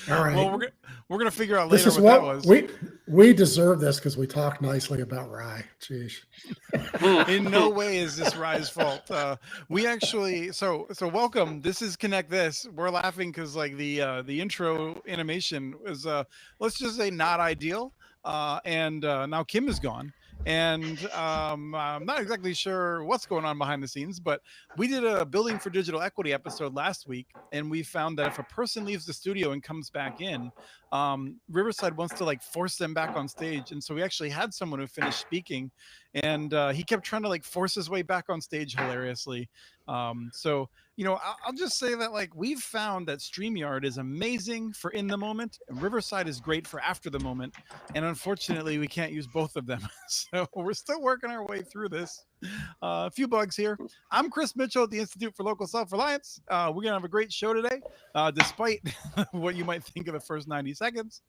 All right. Well, we're gonna figure out This later is what that what was. we deserve this because we talked nicely about Rye. Jeez. In no way is this Rye's fault. We actually so welcome. This is Connect This. We're laughing because like the intro animation was let's just say not ideal. And now Kim is gone. And I'm not exactly sure what's going on behind the scenes, but we did a Building for Digital Equity episode last week, and we found that if a person leaves the studio and comes back in, Riverside wants to like force them back on stage. And so we actually had someone who finished speaking, and he kept trying to like force his way back on stage hilariously. So you know, I'll just say that like we've found that StreamYard is amazing for in the moment, and Riverside is great for after the moment, and unfortunately we can't use both of them. So we're still working our way through this. A few bugs here. I'm Chris Mitchell at the Institute for Local Self-Reliance. We're gonna have a great show today, despite what you might think of the first 90 seconds.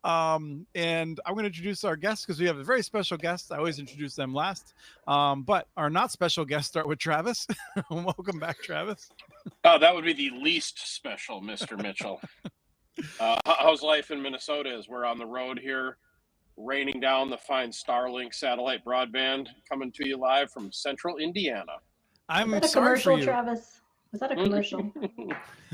And I'm going to introduce our guests because we have a very special guest. I always introduce them last, but our not special guests start with Travis. Welcome back, Travis. That would be the least special, Mr. Mitchell. How's life in Minnesota as we're on the road here, raining down the fine Starlink satellite broadband, coming to you live from central Indiana? I'm sorry commercial, for you. Travis. Was that a commercial?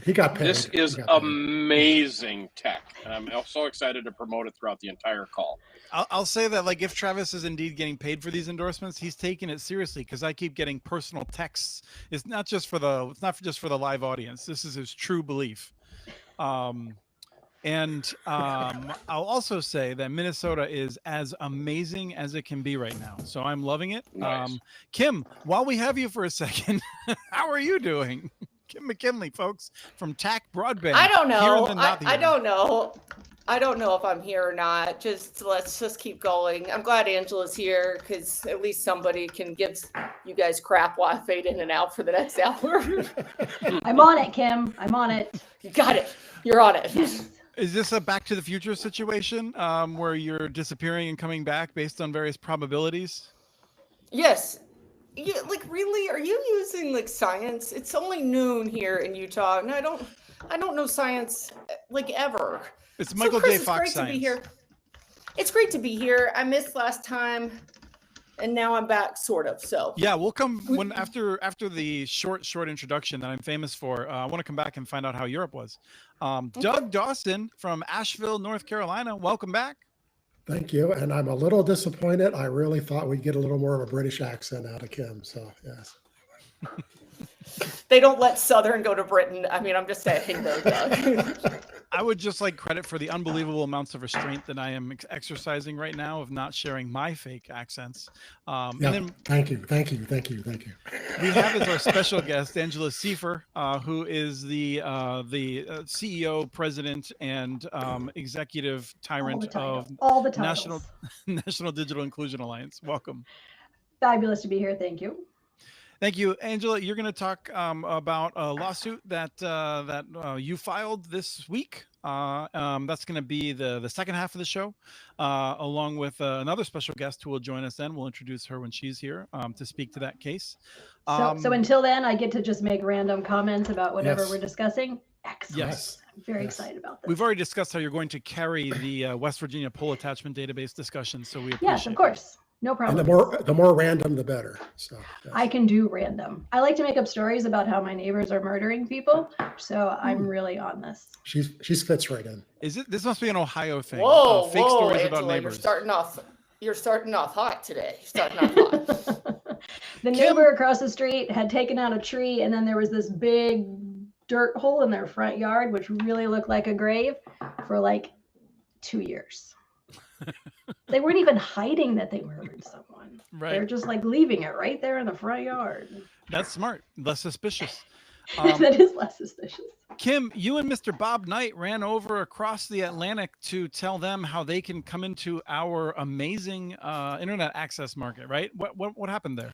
He got paid. This is amazing tech, and I'm so excited to promote it throughout the entire call. I'll say that like if Travis is indeed getting paid for these endorsements, he's taking it seriously because I keep getting personal texts. It's not just for the live audience. This is his true belief. And I'll also say that Minnesota is as amazing as it can be right now. So I'm loving it. Nice. Kim, while we have you for a second, how are you doing? Kim McKinley, folks, from TAC Broadband. I don't know. I don't know. I don't know if I'm here or not. Let's just keep going. I'm glad Angela's here because at least somebody can give you guys crap while I fade in and out for the next hour. I'm on it, Kim. I'm on it. You got it. You're on it. Is this a Back to the Future situation where you're disappearing and coming back based on various probabilities? Yes. Yeah, like really? Are you using like science? It's only noon here in Utah, and I don't know science like ever. It's Michael J. Fox science. It's great to be here. It's great to be here. I missed last time, and now I'm back, sort of. So yeah, we'll come when after the short introduction that I'm famous for. I want to come back and find out how Europe was. Doug Dawson from Asheville, North Carolina. Welcome back. Thank you. And I'm a little disappointed. I really thought we'd get a little more of a British accent out of Kim. So yes. They don't let Southern go to Britain. I mean, I'm just saying though, Doug. I would just like credit for the unbelievable amounts of restraint that I am exercising right now of not sharing my fake accents. And then, thank you. We have as our special guest Angela Siefer, who is the CEO, president, and executive tyrant of all the National Digital Inclusion Alliance. Welcome. Fabulous to be here. Thank you. Thank you, Angela. You're going to talk about a lawsuit that you filed this week That's going to be the second half of the show, along with another special guest who will join us then. We'll introduce her when she's here to speak to that case. So until then, I get to just make random comments about whatever Yes. we're discussing. Excellent. Yes. I'm very Yes. excited about this. We've already discussed how you're going to carry the West Virginia poll attachment database discussion, so we appreciate Yes, of course. No And problem. the more random, the better. So yes. I can do random. I like to make up stories about how my neighbors are murdering people. So I'm really on this. She's fits right in. Is it? This must be an Ohio thing. Whoa, fake whoa, stories Angela, about neighbors. You're starting off hot today. You're starting off hot. The neighbor across the street had taken out a tree, and then there was this big dirt hole in their front yard, which really looked like a grave for like 2 years. They weren't even hiding that they murdered someone. Right. They're just like leaving it right there in the front yard. That's smart. Less suspicious. That is less suspicious. Kim, you and Mr. Bob Knight ran over across the Atlantic to tell them how they can come into our amazing internet access market, right? What happened there?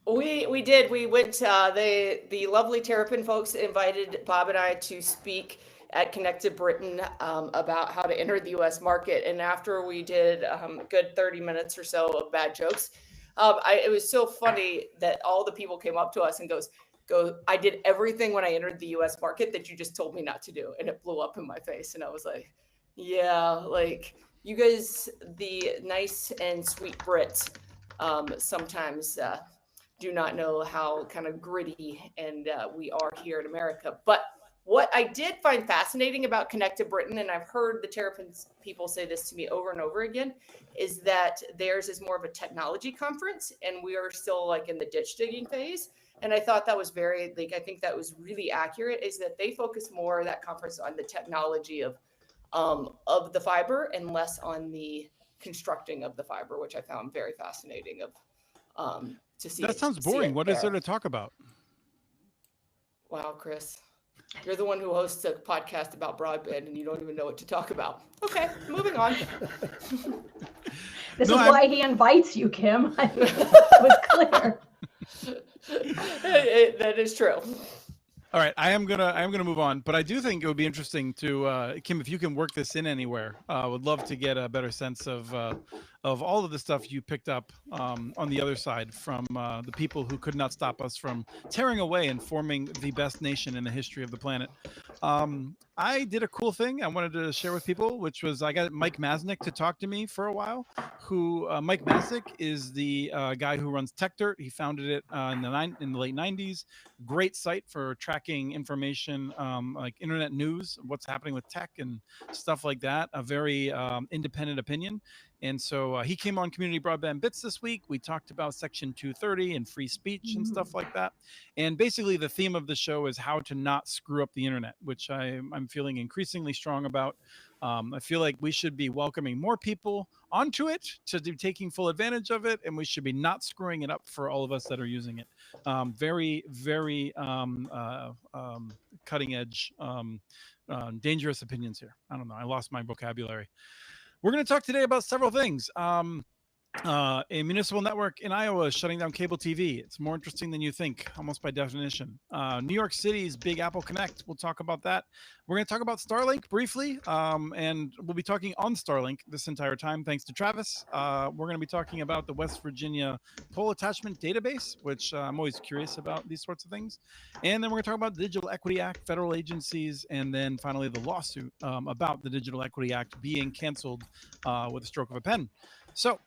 We did. We went. The lovely Terrapin folks invited Bob and I to speak at Connected Britain about how to enter the U.S. market. And after we did a good 30 minutes or so of bad jokes, it was so funny that all the people came up to us and go, I did everything when I entered the U.S. market that you just told me not to do. And it blew up in my face. And I was like, yeah, like you guys, the nice and sweet Brits, sometimes do not know how kind of gritty and we are here in America. But what I did find fascinating about Connected Britain, and I've heard the Terrapin people say this to me over and over again, is that theirs is more of a technology conference and we are still like in the ditch digging phase. And I thought that was I think that was really accurate, is that they focus more, that conference, on the technology of the fiber and less on the constructing of the fiber, which I found very fascinating to see. That sounds boring. What is there to talk about? Wow, Chris. You're the one who hosts a podcast about broadband and you don't even know what to talk about. Okay, moving on. This is why he invites you, Kim. I think that was clear. That is true. All right, I am gonna move on, but I do think it would be interesting to Kim, if you can work this in anywhere. Would love to get a better sense of all of the stuff you picked up on the other side from the people who could not stop us from tearing away and forming the best nation in the history of the planet. I did a cool thing I wanted to share with people, which was I got Mike Masnick to talk to me for a while. Mike Masnick is the guy who runs TechDirt. He founded it in the late 90s. Great site for tracking information like internet news, what's happening with tech and stuff like that. A very independent opinion. And so he came on Community Broadband Bits this week. We talked about Section 230 and free speech and stuff like that. And basically the theme of the show is how to not screw up the internet, which I'm feeling increasingly strong about. I feel like we should be welcoming more people onto it to be taking full advantage of it. And we should be not screwing it up for all of us that are using it. Very, very cutting edge, dangerous opinions here. I don't know. I lost my vocabulary. We're going to talk today about several things. A municipal network in Iowa is shutting down cable TV. It's more interesting than you think, almost by definition. New York City's Big Apple Connect. We'll talk about that. We're going to talk about Starlink briefly, and we'll be talking on Starlink this entire time, thanks to Travis. We're going to be talking about the West Virginia poll attachment database, which I'm always curious about these sorts of things. And then we're going to talk about the Digital Equity Act, federal agencies, and then finally the lawsuit about the Digital Equity Act being canceled with a stroke of a pen. So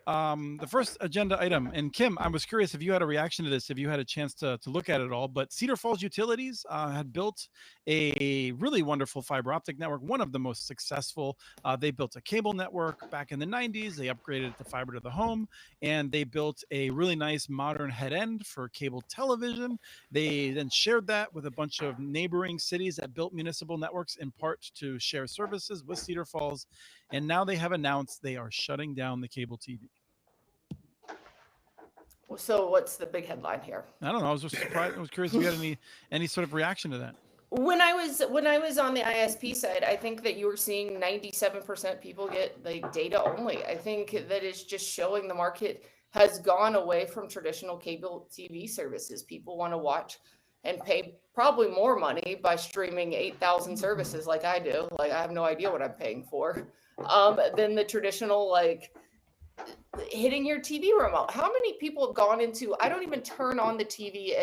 the first agenda item, and Kim, I was curious if you had a reaction to this, if you had a chance to look at it all, but Cedar Falls Utilities had built a really wonderful fiber optic network, one of the most successful. They built a cable network back in the 90s. They upgraded it to fiber to the home, and they built a really nice modern head end for cable television. They then shared that with a bunch of neighboring cities that built municipal networks in part to share services with Cedar Falls. And now they have announced they are shutting down the cable TV. So what's the big headline here? I don't know. I was just surprised. I was curious if you had any sort of reaction to that. When I was on the ISP side, I think that you were seeing 97% people get like data only. I think that is just showing the market has gone away from traditional cable TV services. People want to watch and pay probably more money by streaming 8,000 services like I do. Like I have no idea what I'm paying for. Than the traditional, like hitting your TV remote. How many people have gone into, I don't even turn on the TV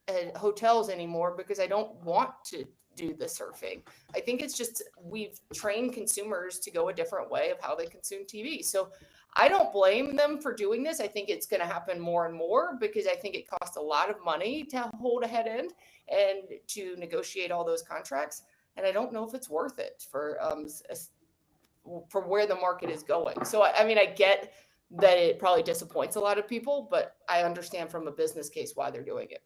at hotels anymore because I don't want to do the surfing. I think it's just, we've trained consumers to go a different way of how they consume TV. So I don't blame them for doing this. I think it's going to happen more and more because I think it costs a lot of money to hold a head end and to negotiate all those contracts. And I don't know if it's worth it for where the market is going. So, I mean, I get that it probably disappoints a lot of people, but I understand from a business case why they're doing it.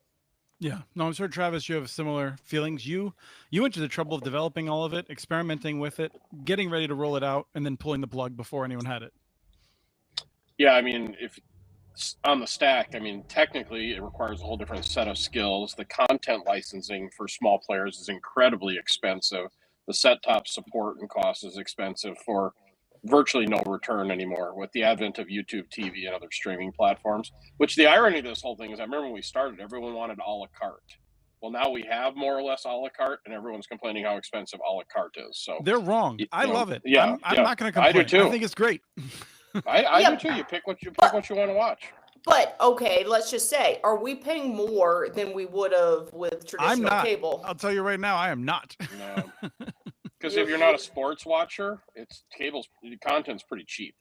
Yeah, no, I'm sure, Travis, you have similar feelings. You went to the trouble of developing all of it, experimenting with it, getting ready to roll it out, and then pulling the plug before anyone had it. Yeah, I mean, if on the stack, I mean, technically it requires a whole different set of skills. The content licensing for small players is incredibly expensive. The set-top support and cost is expensive for virtually no return anymore with the advent of YouTube TV and other streaming platforms, which the irony of this whole thing is, I remember when we started, everyone wanted a la carte. Well, now we have more or less a la carte, and everyone's complaining how expensive a la carte is. So they're wrong. I love it. Yeah, I'm not going to complain. I do too. I think it's great. I do too. You pick what you want to watch. But okay, let's just say, are we paying more than we would have with traditional cable? I'll tell you right now, I am not. No. Because if you're not a sports watcher, the content's pretty cheap.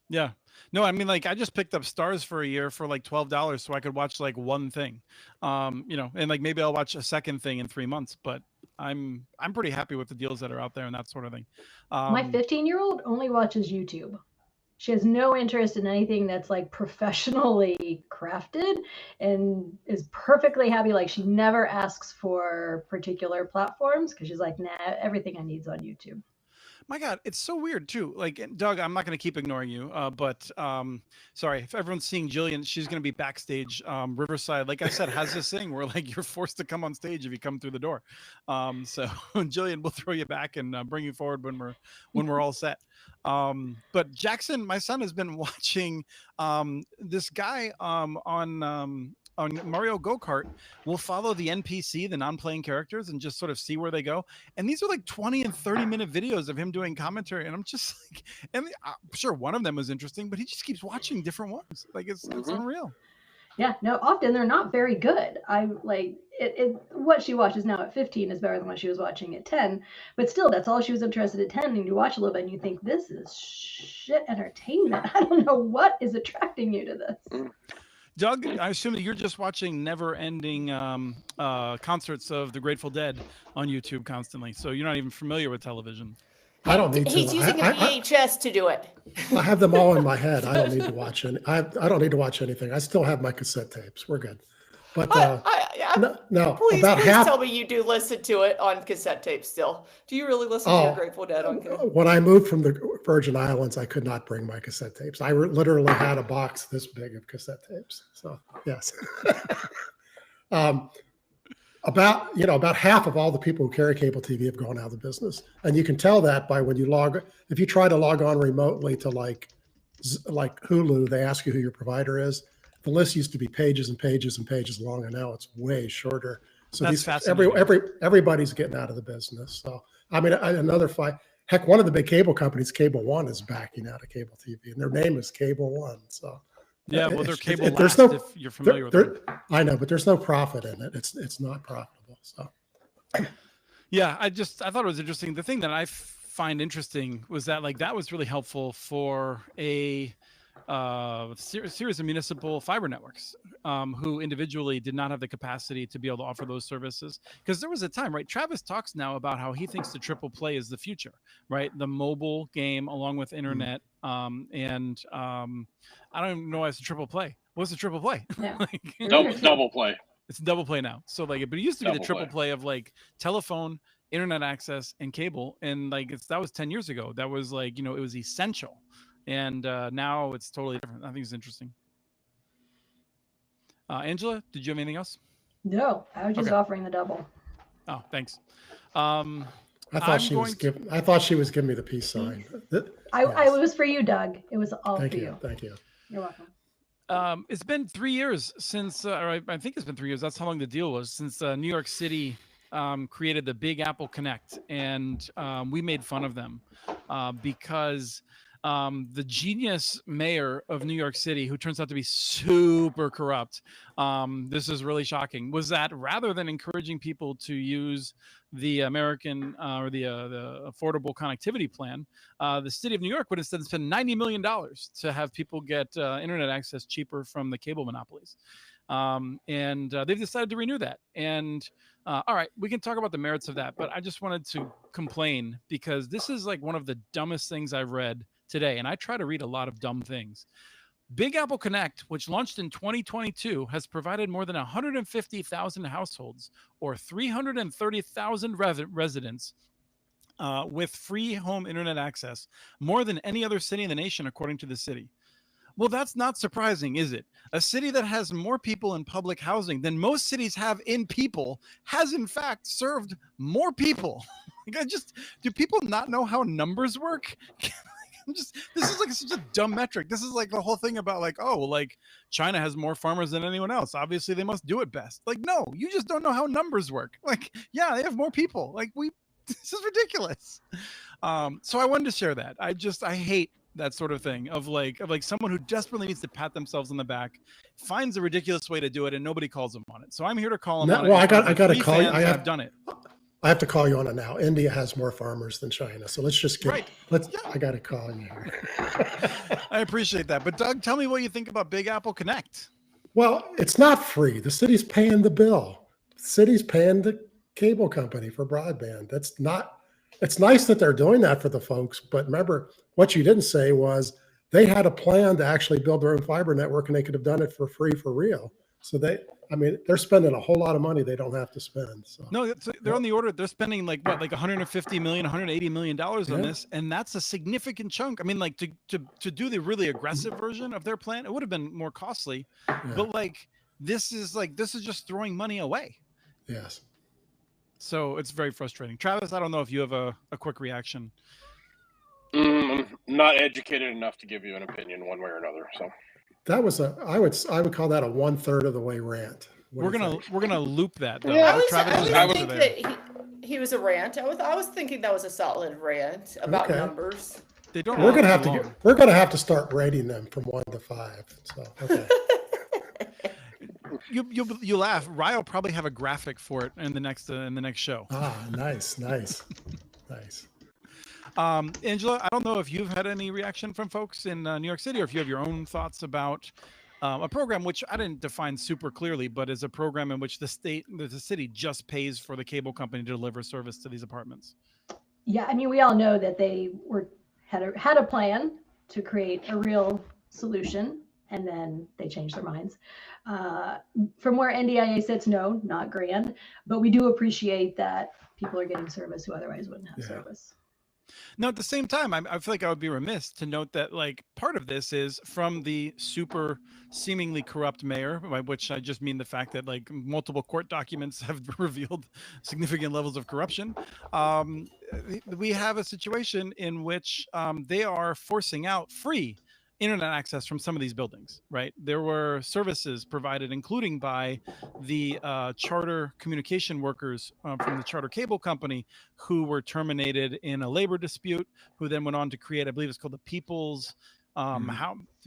Yeah. No, I mean, like, I just picked up Stars for a year for like $12 so I could watch like one thing. And like maybe I'll watch a second thing in 3 months, but I'm pretty happy with the deals that are out there and that sort of thing. My 15-year-old only watches YouTube. She has no interest in anything that's like professionally crafted and is perfectly happy. Like she never asks for particular platforms because she's like, nah, everything I need is on YouTube. My God, it's so weird too. Like, Doug, I'm not going to keep ignoring you, but sorry, if everyone's seeing Jillian, she's going to be backstage. Riverside, like I said, has this thing where like you're forced to come on stage if you come through the door. So Jillian, we'll throw you back and bring you forward when we're all set. But Jackson, my son, has been watching this guy on Mario Go-Kart will follow the NPC, the non-playing characters, and just sort of see where they go. And these are like 20 and 30-minute videos of him doing commentary. And I'm just like, and I'm sure one of them was interesting, but he just keeps watching different ones. Like it's unreal. Yeah, no, often they're not very good. I like it. What she watches now at 15 is better than what she was watching at 10. But still, that's all she was interested in at 10. And you watch a little bit and you think, this is shit entertainment. I don't know what is attracting you to this. Doug, I assume that you're just watching never-ending concerts of the Grateful Dead on YouTube constantly, so you're not even familiar with television. I don't need to. He's using a VHS to do it. I have them all in my head. I don't need to watch any. I don't need to watch anything. I still have my cassette tapes. We're good. But no, please about half. Tell me you do listen to it on cassette tape still. Do you really listen to your Grateful Dead on cassette? When I moved from the Virgin Islands, I could not bring my cassette tapes. I literally had a box this big of cassette tapes. So yes. About half of all the people who carry cable TV have gone out of business, and you can tell that by when if you try to log on remotely to like Hulu, they ask you who your provider is. The list used to be pages and pages and pages long, and now it's way shorter. So everybody's getting out of the business. So I mean, another fight. Heck, one of the big cable companies, Cable One, is backing out of cable TV, and their name is Cable One. So yeah, well, they're cable last, if you're familiar with it. I know, but there's no profit in it. It's not profitable. So yeah, I thought it was interesting. The thing that I find interesting was that like that was really helpful for a series of municipal fiber networks who individually did not have the capacity to be able to offer those services, because there was a time, right? Travis talks now about how he thinks the triple play is the future, right? The mobile game along with internet. I don't even know why it's a triple play. What's the triple play? Yeah. Double play. It's a double play now. So like, but it used to be the triple play of like telephone, internet access, and cable. And like that was 10 years ago. That was like, it was essential. And now it's totally different. I think it's interesting. Angela, did you have anything else? No, I was just offering the double. Oh, thanks. I thought she was giving me the peace sign. I was for you, Doug. It was all Thank for you. Thank you. You're welcome. It's been 3 years since, or I think it's been 3 years. That's how long the deal was, since New York City created the Big Apple Connect, and we made fun of them because the genius mayor of New York City, who turns out to be super corrupt, this is really shocking, was that rather than encouraging people to use the American or the Affordable Connectivity Plan, the city of New York would instead spend $90 million to have people get internet access cheaper from the cable monopolies. And they've decided to renew that. And all right, we can talk about the merits of that, but I just wanted to complain because this is like one of the dumbest things I've read today. And I try to read a lot of dumb things. Big Apple Connect, which launched in 2022, has provided more than 150,000 households or 330,000 residents with free home internet access, more than any other city in the nation, according to the city. Well, that's not surprising, is it? A city that has more people in public housing than most cities have in people has, in fact, served more people. Do people not know how numbers work? This is like such a dumb metric. This is like the whole thing about like, oh, like China has more farmers than anyone else. Obviously, they must do it best. Like, no, you just don't know how numbers work. Like, yeah, they have more people. Like, this is ridiculous. So I wanted to share that. I hate that sort of thing of like someone who desperately needs to pat themselves on the back, finds a ridiculous way to do it, and nobody calls them on it. So I'm here to call them on it. Well, I got to call you. I've done it. I have to call you on it now. India has more farmers than China. So let's just get, I got to call you here. I appreciate that. But Doug, tell me what you think about Big Apple Connect. Well, it's not free. The city's paying the bill. The city's paying the cable company for broadband. It's nice that they're doing that for the folks. But remember, what you didn't say was they had a plan to actually build their own fiber network, and they could have done it for free for real. So they're spending a whole lot of money they don't have to spend. So no, they're on the order. They're spending like $150 million, $180 million on this, and that's a significant chunk. I mean, like to do the really aggressive version of their plan, it would have been more costly. Yeah. But like this is just throwing money away. Yes. So it's very frustrating. Travis, I don't know if you have a quick reaction. I'm not educated enough to give you an opinion one way or another. So. That was I would call that a 1/3 of the way rant. We're gonna loop that though. Yeah, I would think that he was a rant. I was thinking that was a solid rant about numbers. They don't. We're gonna have to start rating them from 1 to 5. So okay. You laugh. Ryan will probably have a graphic for it in the next show. Nice. Angela, I don't know if you've had any reaction from folks in New York City, or if you have your own thoughts about a program which I didn't define super clearly, but is a program in which the city just pays for the cable company to deliver service to these apartments. Yeah, I mean, we all know that they had a plan to create a real solution, and then they changed their minds. From where NDIA sits, no, not grand, but we do appreciate that people are getting service who otherwise wouldn't have service. Now, at the same time, I feel like I would be remiss to note that like part of this is from the super seemingly corrupt mayor, by which I just mean the fact that like multiple court documents have revealed significant levels of corruption. We have a situation in which they are forcing out free internet access from some of these buildings, right? There were services provided, including by the charter communication workers from the charter cable company who were terminated in a labor dispute, who then went on to create, I believe it's called the People's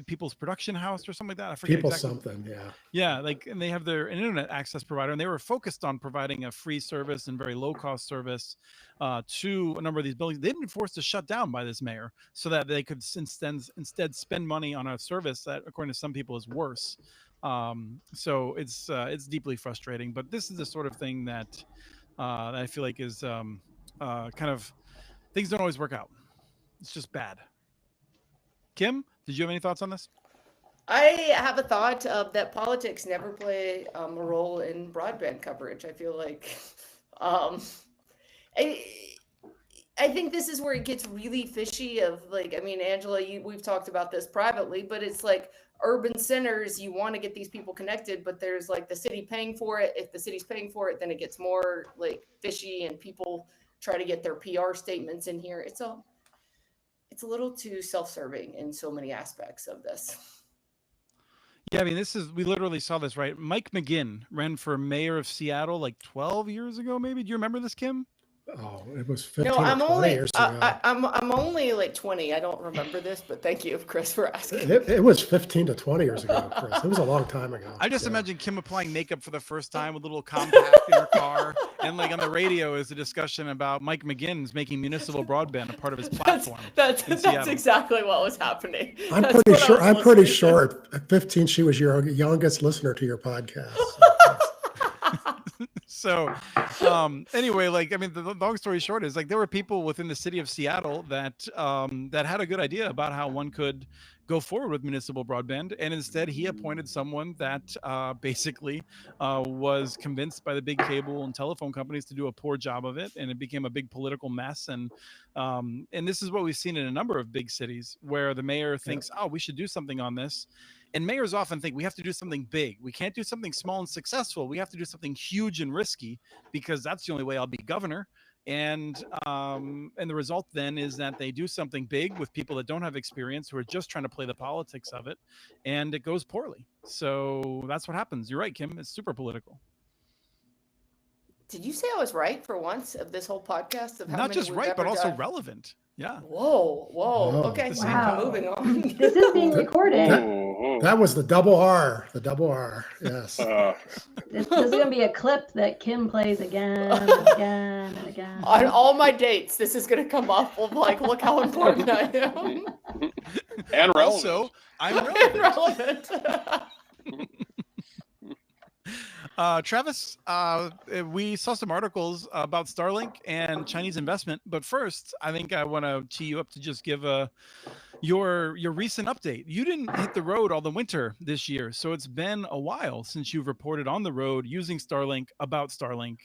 People's Production House or something like that. I forget exactly. Something, yeah. Yeah, like, and they have their internet access provider, and they were focused on providing a free service and very low cost service to a number of these buildings. They've been forced to shut down by this mayor so that they could instead spend money on a service that, according to some people, is worse. So it's deeply frustrating. But this is the sort of thing that I feel like is kind of, things don't always work out. It's just bad. Kim, did you have any thoughts on this? I have a thought that politics never play a role in broadband coverage. I feel like I think this is where it gets really fishy of like, I mean, Angela, we've talked about this privately, but it's like urban centers, you want to get these people connected, but there's like the city paying for it. If the city's paying for it, then it gets more like fishy and people try to get their PR statements in here. It's a little too self-serving in so many aspects of this. Yeah, I mean, we literally saw this, right? Mike McGinn ran for mayor of Seattle like 12 years ago, maybe. Do you remember this, Kim? Oh, it was 15 No, or I'm 20 only years ago. I'm only like 20. I don't remember this, but thank you, Chris, for asking. It was 15 to 20 years ago, Chris. It was a long time ago. I just Yeah. imagine Kim applying makeup for the first time with a little compact in her car, and like on the radio is a discussion about Mike McGinn's making municipal broadband a part of his platform. That's Seattle. exactly what was happening. I'm That's pretty what I sure. was I'm pretty listening sure at 15 she was your youngest listener to your podcast. So anyway, like, I mean, the long story short is like there were people within the city of Seattle that that had a good idea about how one could go forward with municipal broadband, and instead he appointed someone that basically was convinced by the big cable and telephone companies to do a poor job of it, and it became a big political mess. And this is what we've seen in a number of big cities where the mayor thinks, oh, we should do something on this. And mayors often think we have to do something big. We can't do something small and successful. We have to do something huge and risky because that's the only way I'll be governor. And the result then is that they do something big with people that don't have experience, who are just trying to play the politics of it, and it goes poorly. So that's what happens. You're right, Kim. It's super political. Did you say I was right for once of this whole podcast? Of how Not many just we've right, but ever also done? relevant. Yeah. Whoa. Oh. Okay, Wow. moving on. This is being recorded. That was the double R. The double R. Yes. This is going to be a clip that Kim plays again and again and again. On all my dates, this is going to come up of like, look how important I am. And relevant. Also, I'm relevant. Travis, we saw some articles about Starlink and Chinese investment, but first, I think I want to tee you up to just give your recent update. You didn't hit the road all the winter this year, so it's been a while since you've reported on the road using Starlink about Starlink.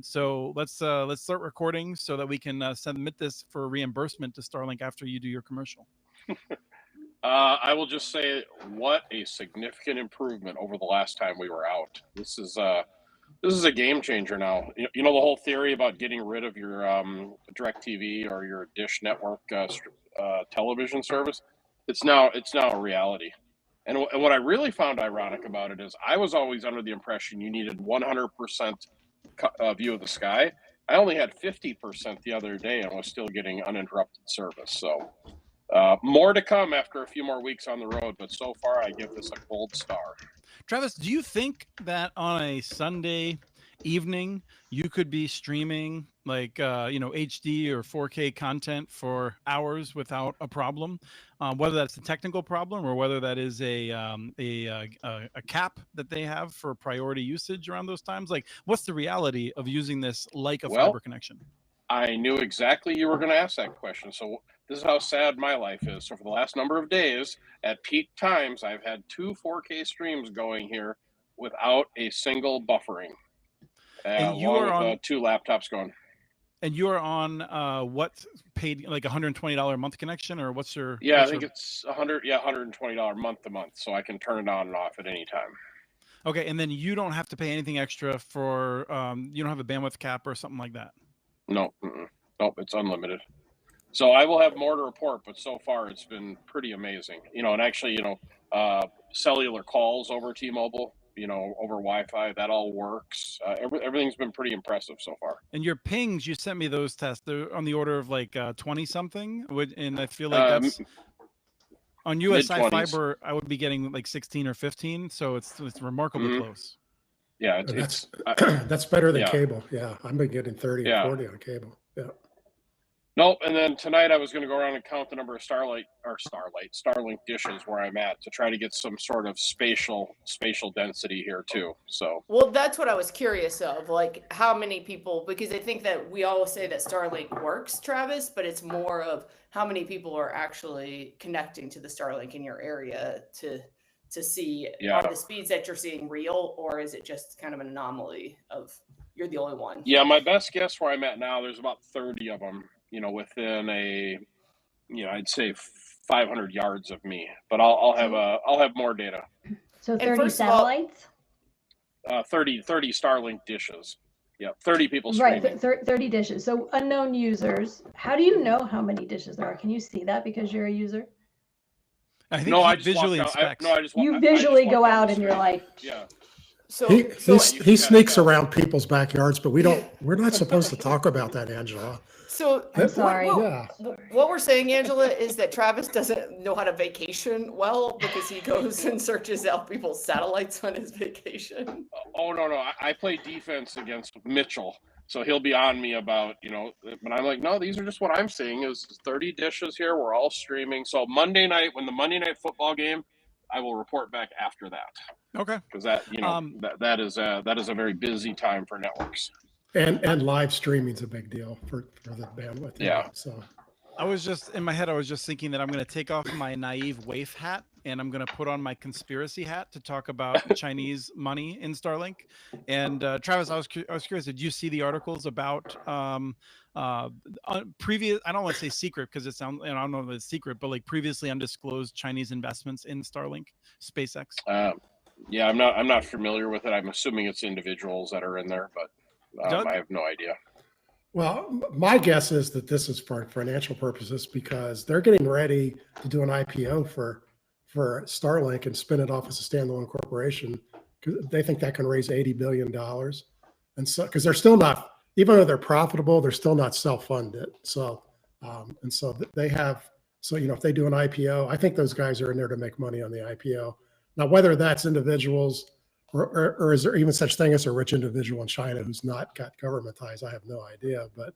So let's start recording so that we can submit this for reimbursement to Starlink after you do your commercial. I will just say, what a significant improvement over the last time we were out. This is a game changer now. You know the whole theory about getting rid of your DirecTV or your Dish Network television service. It's now a reality. And what I really found ironic about it is I was always under the impression you needed 100% view of the sky. I only had 50% the other day and was still getting uninterrupted service. So. More to come after a few more weeks on the road, but so far I give this a gold star. Travis, do you think that on a Sunday evening you could be streaming like HD or 4K content for hours without a problem? Whether that's a technical problem or whether that is a cap that they have for priority usage around those times. Like, what's the reality of using this like a fiber connection? I knew exactly you were going to ask that question. So this is how sad my life is. So for the last number of days, at peak times, I've had 2 4K streams going here without a single buffering. And you are on 2 laptops going. And you are on what paid, like $120 a month connection, or what's your? Yeah, I think it's $120 month to month, so I can turn it on and off at any time. Okay, and then you don't have to pay anything extra for you don't have a bandwidth cap or something like that. No, nope, it's unlimited. So I will have more to report, but so far it's been pretty amazing. And actually, cellular calls over T-Mobile, over Wi-Fi, that all works. Everything's been pretty impressive so far. And your pings, you sent me those tests. They're on the order of like 20 something, and I feel like that's on USI mid-20s. Fiber. I would be getting like 16 or 15, so it's remarkably close. Yeah, that's better than cable. Yeah, I've been getting 30 or 40 on cable. Yeah. Nope. And then tonight I was going to go around and count the number of Starlink dishes where I'm at to try to get some sort of spatial density here too. So. Well, that's what I was curious of, like how many people, because I think that we always say that Starlink works, Travis, but it's more of how many people are actually connecting to the Starlink in your area to see are the speeds that you're seeing real, or is it just kind of an anomaly of you're the only one? Yeah, my best guess where I'm at now, there's about 30 of them, within I'd say 500 yards of me, but I'll have more data. So 30 satellites? 30 Starlink dishes. Yeah, 30 people streaming. Right, 30 dishes. So unknown users. How do you know how many dishes there are? Can you see that because you're a user? I think No, he I just visually walked out. inspects. No, I just You I just visually walked go down out the and you're street. like, Yeah. So, He so, he sneaks around people's backyards, but we're not supposed to talk about that, Angela. so I'm sorry. Yeah. what we're saying, Angela, is that Travis doesn't know how to vacation well because he goes and searches out people's satellites on his vacation. Oh no, I play defense against Mitchell, so he'll be on me about But I'm like, no, these are just what I'm seeing. Is 30 dishes here. We're all streaming. So Monday night, when the Monday night football game, I will report back after that. Okay. Because that that is a very busy time for networks. And live streaming's a big deal for the bandwidth. Yeah. So I was just in my head. I was just thinking that I'm going to take off my naive waif hat and I'm going to put on my conspiracy hat to talk about Chinese money in Starlink. And Travis, I was curious. Did you see the articles about previous? I don't want to say secret because it sounds. I don't know if it's secret, but like previously undisclosed Chinese investments in Starlink, SpaceX. Yeah, I'm not familiar with it. I'm assuming it's individuals that are in there, but I have no idea. Well, my guess is that this is for financial purposes because they're getting ready to do an IPO for Starlink and spin it off as a standalone corporation because they think that can raise $80 billion. And so, because they're still not, even though they're profitable, they're still not self-funded. So, and so they have, so, if they do an IPO, I think those guys are in there to make money on the IPO. Now, whether that's individuals or is there even such thing as a rich individual in China who's not got government ties? I have no idea. But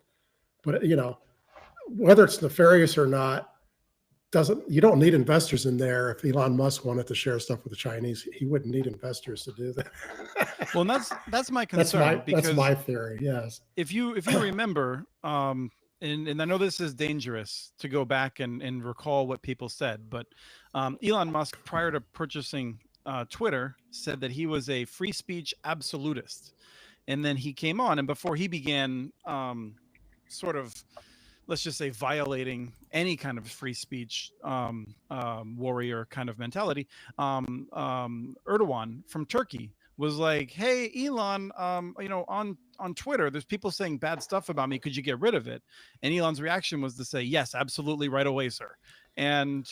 whether it's nefarious or not, you don't need investors in there. If Elon Musk wanted to share stuff with the Chinese, he wouldn't need investors to do that. Well, that's my concern. That's my theory. Yes. If you remember, and I know this is dangerous to go back and recall what people said, but Elon Musk, prior to purchasing Twitter, said that he was a free speech absolutist. And then he came on, and before he began sort of, let's just say, violating any kind of free speech warrior kind of mentality, Erdogan from Turkey was like, hey, Elon, on Twitter, there's people saying bad stuff about me. Could you get rid of it? And Elon's reaction was to say, yes, absolutely, right away, sir. And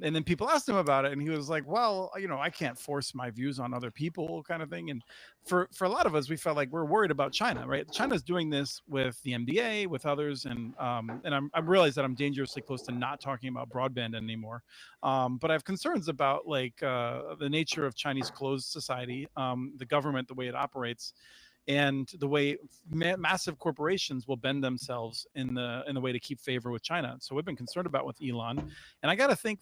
then people asked him about it, and he was like, well, I can't force my views on other people, kind of thing. And for a lot of us, we felt like we're worried about China, right? China's doing this with the NDIA, with others, and I realize that I'm dangerously close to not talking about broadband anymore. But I have concerns about the nature of Chinese closed society, the government, the way it operates, and the way massive corporations will bend themselves in the way to keep favor with China. So we've been concerned about with Elon, and I got to think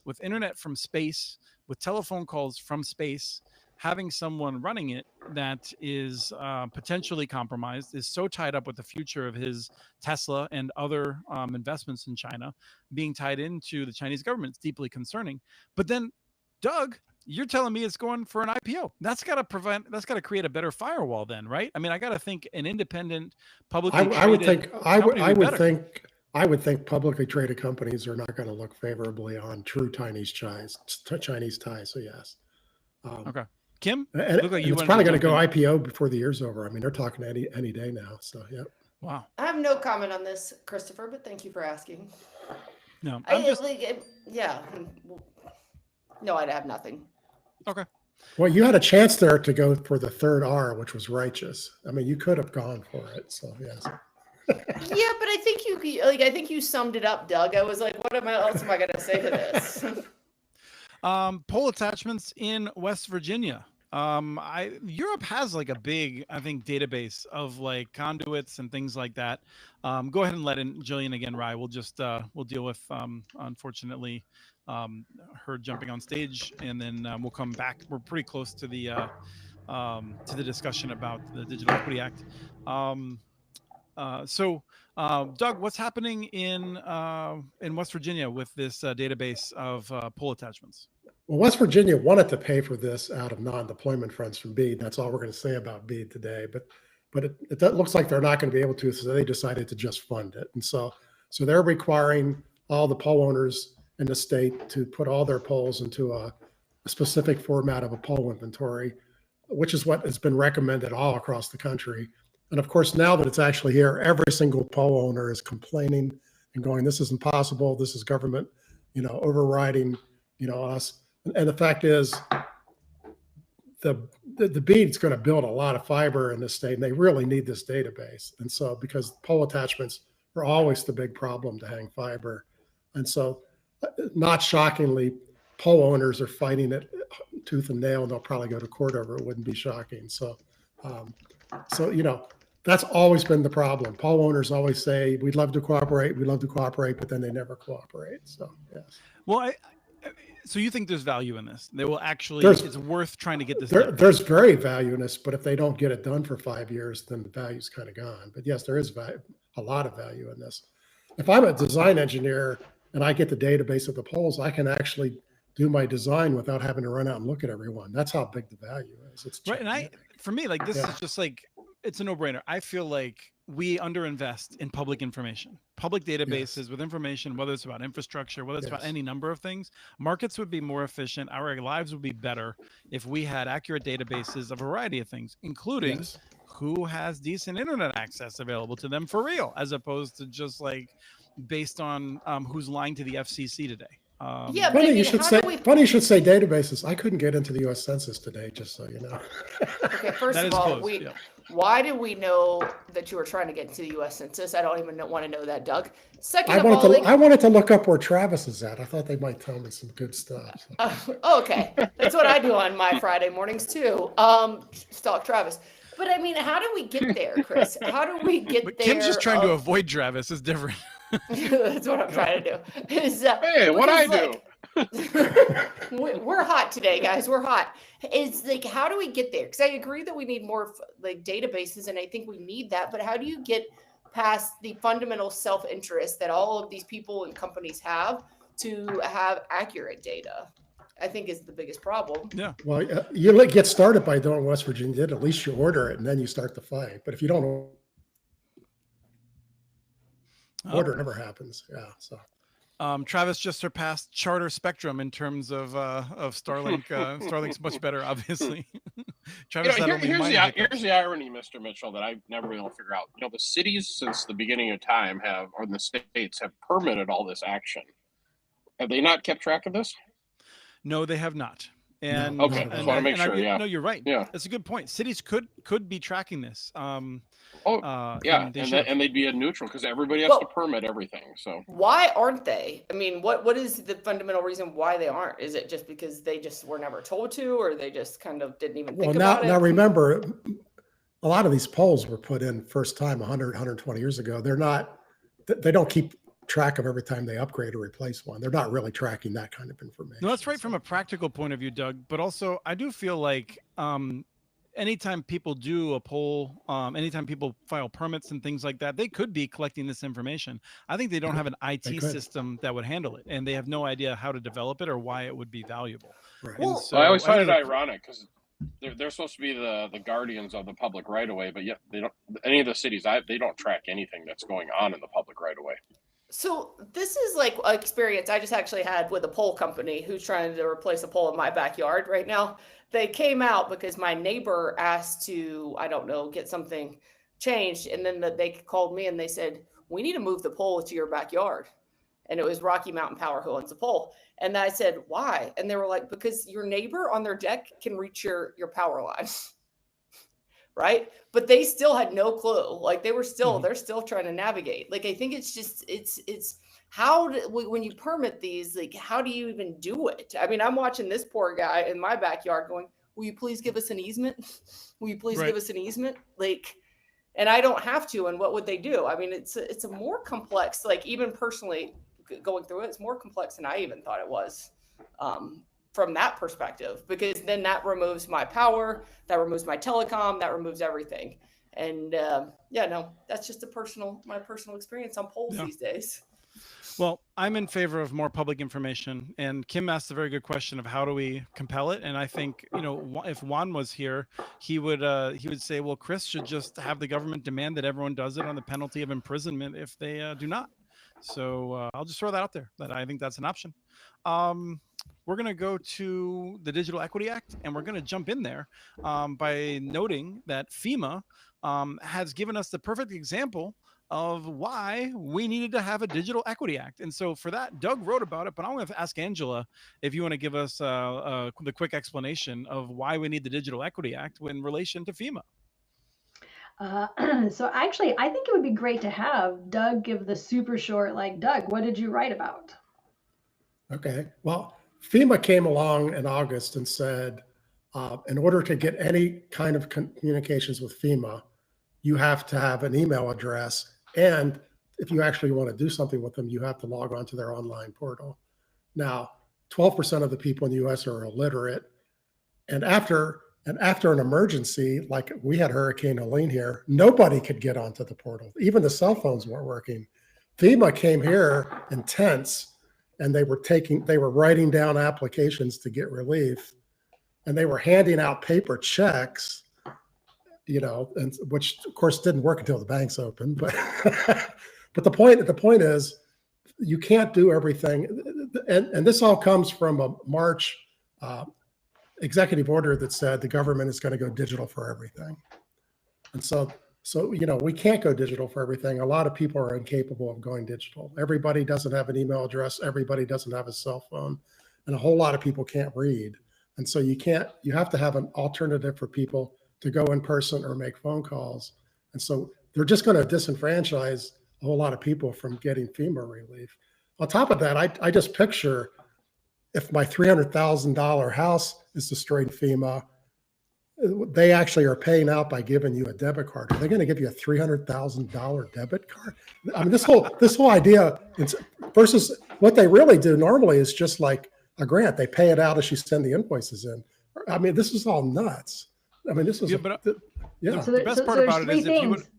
with internet from space, with telephone calls from space, having someone running it that is potentially compromised, is so tied up with the future of his Tesla and other investments in China, being tied into the Chinese government is deeply concerning. But then, Doug, you're telling me it's going for an IPO. That's got to create a better firewall then, right? I mean, I got to think an independent publicly traded I would think publicly traded companies are not going to look favorably on true Chinese ties. So yes. Okay. Kim? It's probably going to go IPO before the year's over. I mean, they're talking any day now. So yeah. Wow. I have no comment on this, Christopher, but thank you for asking. No, No, I'd have nothing. Okay. Well, you had a chance there to go for the third R, which was righteous. I mean, you could have gone for it. So yes. Yeah, but I think you summed it up, Doug. I was like, what else am I going to say to this? Pole attachments in West Virginia. Europe has a big, I think, database of conduits and things like that. Go ahead and let in Jillian again, Rye. We'll just we'll deal with unfortunately her jumping on stage, and then we'll come back. We're pretty close to the discussion about the Digital Equity Act. So Doug, what's happening in West Virginia with this database of pole attachments? Well, West Virginia wanted to pay for this out of non-deployment funds from BEAD. That's all we're going to say about BEAD today. But it looks like they're not going to be able to, so they decided to just fund it. And so they're requiring all the pole owners in the state to put all their poles into a specific format of a pole inventory, which is what has been recommended all across the country. And of course, now that it's actually here, every single pole owner is complaining and going, this is impossible. This is government, overriding us. And the fact is, the BEAD's going to build a lot of fiber in this state, and they really need this database. And so, because pole attachments are always the big problem to hang fiber, and so, not shockingly, pole owners are fighting it tooth and nail, and they'll probably go to court over it. Wouldn't be shocking. So, that's always been the problem. Pole owners always say, "We'd love to cooperate, but then they never cooperate." So, yes. Well, so you think there's value in this? They will actually, it's worth trying to get this done. There's very value in this, but if they don't get it done for 5 years, then the value's kind of gone. But yes, there is a lot of value in this. If I'm a design engineer and I get the database of the poles, I can actually do my design without having to run out and look at everyone. That's how big the value is. It's right. And for me, like, this is just like, it's a no-brainer. I feel like we underinvest in public information, public databases with information, whether it's about infrastructure, whether it's about any number of things. Markets would be more efficient. Our lives would be better if we had accurate databases of a variety of things, including who has decent internet access available to them for real, as opposed to just like based on who's lying to the FCC today. Funny you should say databases. I couldn't get into the U.S. Census today, just so you know. Okay, first of all, why do we know that you were trying to get into the U.S. Census? I don't even want to know that, Doug. Second of all, I wanted to look up where Travis is at. I thought they might tell me some good stuff. Okay, that's what I do on my Friday mornings too. Stalk Travis. But I mean, how do we get there, Chris? How do we get there? Kim's just trying to avoid Travis. It's different. That's what I'm trying to do. Hey, what I do? We're hot today, guys. We're hot. It's like, how do we get there? Because I agree that we need more like databases, and I think we need that. But how do you get past the fundamental self-interest that all of these people and companies have to have accurate data? I think is the biggest problem. Yeah. Well, you get started by doing what West Virginia did. At least you order it, and then you start the fight. But if you don't order, it never happens. Yeah. So. Travis just surpassed Charter Spectrum in terms of Starlink. Starlink's much better, obviously. Travis, here's the irony, Mr. Mitchell, that I've never been able to figure out. The cities since the beginning of time or the states have permitted all this action. Have they not kept track of this? No, they have not. And okay, just want to make sure. No, you're right. Yeah, that's a good point. Cities could be tracking this. And they'd be a neutral because everybody has to permit everything. So why aren't they? I mean, what is the fundamental reason why they aren't? Is it just because they just were never told to, or they just kind of didn't even think about it? Now remember, a lot of these poles were put in first time 120 years ago. They don't keep track of every time they upgrade or replace one. They're not really tracking that kind of information. No, that's right from a practical point of view, Doug. But also, I do feel like anytime people do a poll, anytime people file permits and things like that, they could be collecting this information. I think they don't have an IT system that would handle it, and they have no idea how to develop it or why it would be valuable. Right. Well, I always find it ironic because they're supposed to be the guardians of the public right of way, but yet they don't. Any of the cities, they don't track anything that's going on in the public right of way. So this is like an experience I just actually had with a pole company who's trying to replace a pole in my backyard right now. They came out because my neighbor asked to, I don't know, get something changed. And then they called me and they said, we need to move the pole to your backyard. And it was Rocky Mountain Power who owns the pole. And I said, why? And they were like, because your neighbor on their deck can reach your power line. Right. But they still had no clue. Like they're still trying to navigate. Like, I think it's just, it's how when you permit these, like, how do you even do it? I mean, I'm watching this poor guy in my backyard going, will you please give us an easement? Will you please give us an easement? Like, and I don't have to. And what would they do? I mean, it's a more complex, like even personally going through it, it's more complex than I even thought it was. From that perspective, because then that removes my power, that removes my telecom, that removes everything. And that's just my personal experience on poles these days. Well, I'm in favor of more public information, and Kim asked a very good question of how do we compel it. And I think, if Juan was here, he would say, well, Chris should just have the government demand that everyone does it on the penalty of imprisonment if they do not. So I'll just throw that out there, that I think that's an option. We're going to go to the Digital Equity Act, and we're going to jump in there by noting that FEMA has given us the perfect example of why we needed to have a Digital Equity Act. And so for that, Doug wrote about it, but I want to ask Angela if you want to give us the quick explanation of why we need the Digital Equity Act in relation to FEMA. So actually, I think it would be great to have Doug give the super short, like, Doug, what did you write about? Okay. Well, FEMA came along in August and said, in order to get any kind of communications with FEMA, you have to have an email address. And if you actually want to do something with them, you have to log on to their online portal. Now, 12% of the people in the US are illiterate. And after an emergency, like we had Hurricane Helene here, nobody could get onto the portal. Even the cell phones weren't working. FEMA came here in tents, and they were writing down applications to get relief, and they were handing out paper checks, and which of course didn't work until the banks opened. But but the point is, you can't do everything, and this all comes from a March executive order that said the government is going to go digital for everything. And so we can't go digital for everything. A lot of people are incapable of going digital. Everybody doesn't have an email address. Everybody doesn't have a cell phone, and a whole lot of people can't read. And so you have to have an alternative for people to go in person or make phone calls. And so they're just going to disenfranchise a whole lot of people from getting FEMA relief. On top of that, I just picture if my $300,000 house is destroyed in FEMA, they actually are paying out by giving you a debit card. Are they going to give you a $300,000 debit card? I mean, this whole idea, versus what they really do normally is just like a grant. They pay it out as you send the invoices in. I mean, this is all nuts. I mean, this is So the best part there's about it three is if you things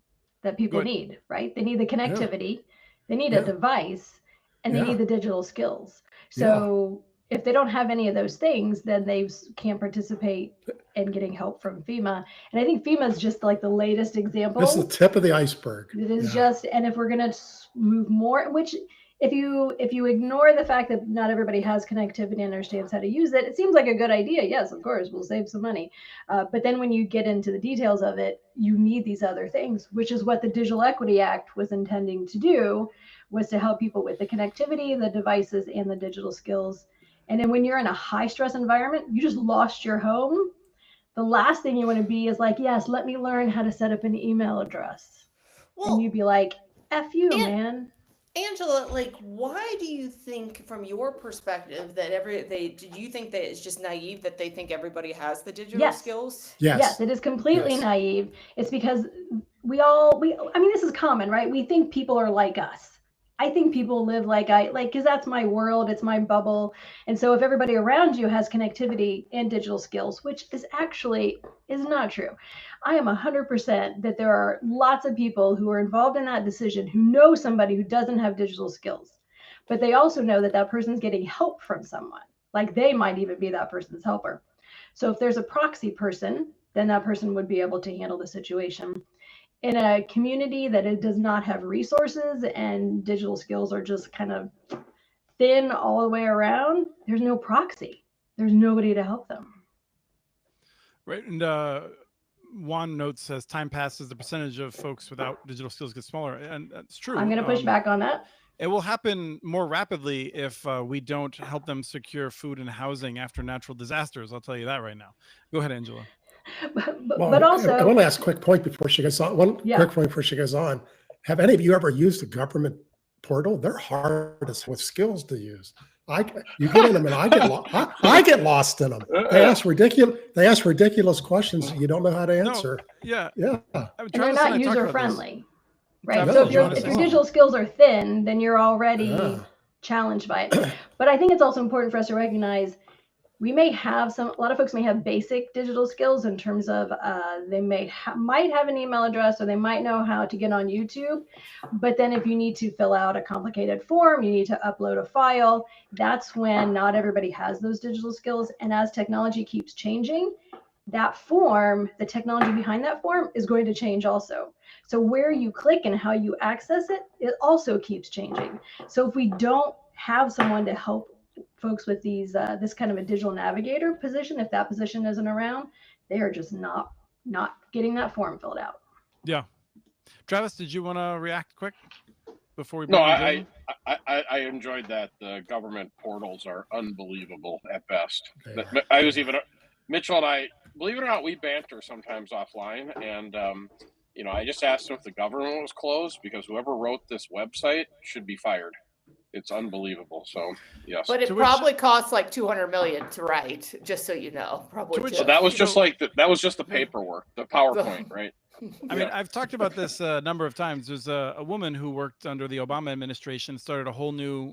that people need, right? They need the connectivity, they need Yeah. a device, and they Yeah. need the digital skills. So if they don't have any of those things, then they can't participate in getting help from FEMA. And I think FEMA is just like the latest example. This is the tip of the iceberg. It is just, and if we're going to move more, which if you ignore the fact that not everybody has connectivity and understands how to use it, it seems like a good idea. Yes, of course, we'll save some money. But then when you get into the details of it, you need these other things, which is what the Digital Equity Act was intending to do, was to help people with the connectivity, the devices, and the digital skills. And then when you're in a high stress environment, you just lost your home. The last thing you want to be is like, yes, let me learn how to set up an email address. Well, and you'd be like, F you, man. Angela, like, why do you think, from your perspective, that do you think that it's just naive that they think everybody has the digital skills? Yes, it is completely naive. It's because I mean, this is common, right? We think people are like us. I think people live because that's my world, it's my bubble. And so if everybody around you has connectivity and digital skills, which is not true. I am 100% that there are lots of people who are involved in that decision who know somebody who doesn't have digital skills, but they also know that person's getting help from someone. Like they might even be that person's helper. So if there's a proxy person, then that person would be able to handle the situation. In a community that it does not have resources and digital skills are just kind of thin all the way around, there's no proxy. There's nobody to help them. Right. And Juan notes, as time passes, the percentage of folks without digital skills gets smaller. And that's true. I'm going to push back on that. It will happen more rapidly if we don't help them secure food and housing after natural disasters. I'll tell you that right now. Go ahead, Angela. But also, I want to ask a quick point before she goes on. Quick point before she goes on. Have any of you ever used the government portal? They're hard with skills to use. You get in them, and I get lost in them. They ask ridiculous questions you don't know how to answer. And they're not user friendly, right? So if your digital skills are thin, then you're already challenged by it. But I think it's also important for us to recognize we may have a lot of folks may have basic digital skills in terms of they might have an email address, or they might know how to get on YouTube. But then if you need to fill out a complicated form, you need to upload a file, that's when not everybody has those digital skills. And as technology keeps changing, that form, the technology behind that form is going to change also. So where you click and how you access it, it also keeps changing. So if we don't have someone to help folks with this kind of a digital navigator position, if that position isn't around, they are just not getting that form filled out. Yeah. Travis, did you want to react quick before we? No, I enjoyed that. The government portals are unbelievable at best. I was even Mitchell and I, believe it or not, we banter sometimes offline, and I just asked him if the government was closed because whoever wrote this website should be fired. It's unbelievable. So yes, but it probably costs like $200 million to write. Just so you know, probably. So that was just that was just the paperwork, the PowerPoint, right? I mean, I've talked about this a number of times. There's a woman who worked under the Obama administration, started a whole new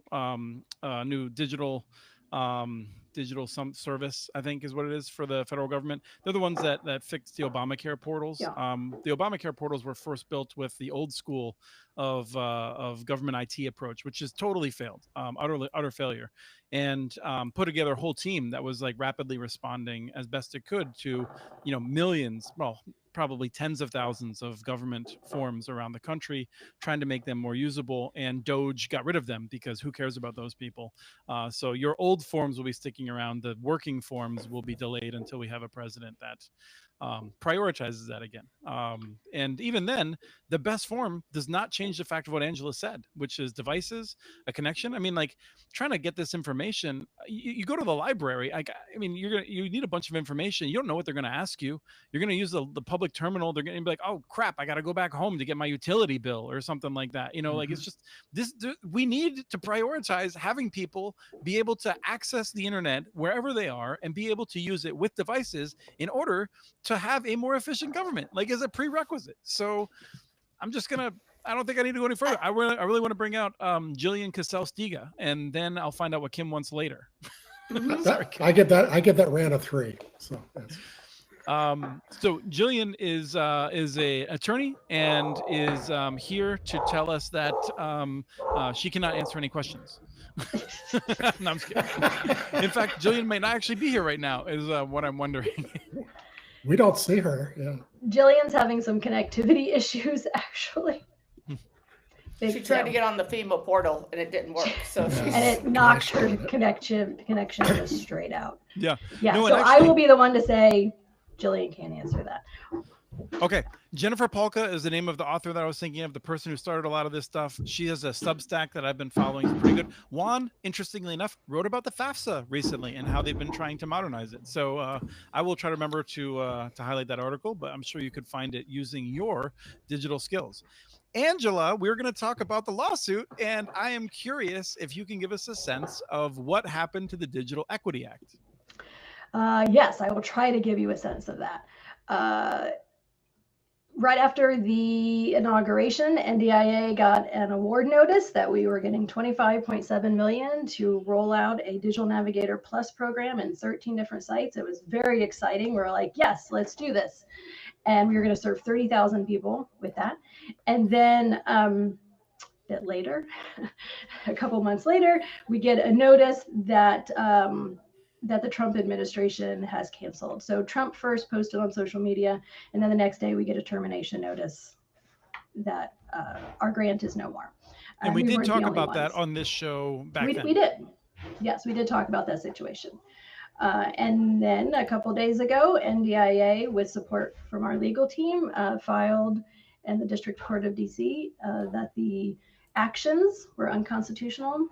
digital some service, I think is what it is, for the federal government. They're the ones that fixed the Obamacare portals. Yeah. The Obamacare portals were first built with the old school of government IT approach, which has totally failed, utter failure, and put together a whole team that was like rapidly responding as best it could to millions, well, probably tens of thousands of government forms around the country, trying to make them more usable, and DOGE got rid of them because who cares about those people? So your old forms will be sticking around. The working forms will be delayed until we have a president that prioritizes that again. And even then, the best form does not change the fact of what Angela said, which is devices, a connection. I mean, like trying to get this information, you go to the library. I mean, you need a bunch of information. You don't know what they're going to ask you. You're going to use the public terminal. They're going to be like, oh crap, I got to go back home to get my utility bill or something like that. Like it's just we need to prioritize having people be able to access the internet wherever they are and be able to use it with devices in order to have a more efficient government, like as a prerequisite. So I don't think I need to go any further. I really want to bring out Jillian Cassell-Stiga, and then I'll find out what Kim wants later. I get that rant of 3. So that's... So Jillian is a attorney and is here to tell us that she cannot answer any questions. No, I'm just kidding. In fact, Jillian may not actually be here right now, is what I'm wondering. We don't see her. Yeah. Jillian's having some connectivity issues, actually. She tried to get on the FEMA portal and it didn't work. So and it knocked her connection just straight out. Yeah. Yeah. No, so actually, I will be the one to say Jillian can't answer that. Okay. Jennifer Polka is the name of the author that I was thinking of, the person who started a lot of this stuff. She has a Substack that I've been following. It's pretty good. Juan, interestingly enough, wrote about the FAFSA recently and how they've been trying to modernize it. So I will try to remember to highlight that article, but I'm sure you could find it using your digital skills. Angela, we're going to talk about the lawsuit, and I am curious if you can give us a sense of what happened to the Digital Equity Act. Yes, I will try to give you a sense of that. Right after the inauguration, NDIA got an award notice that we were getting $25.7 million to roll out a Digital Navigator Plus program in 13 different sites. It was very exciting. We were like, yes, let's do this. And we were going to serve 30,000 people with that. And then a bit later, a couple months later, we get a notice that that the Trump administration has canceled. So Trump first posted on social media, and then the next day we get a termination notice that our grant is no more. And we did talk about that on this show back then. We did. Yes, we did talk about that situation. And then a couple days ago, NDIA, with support from our legal team, filed in the District Court of DC that the actions were unconstitutional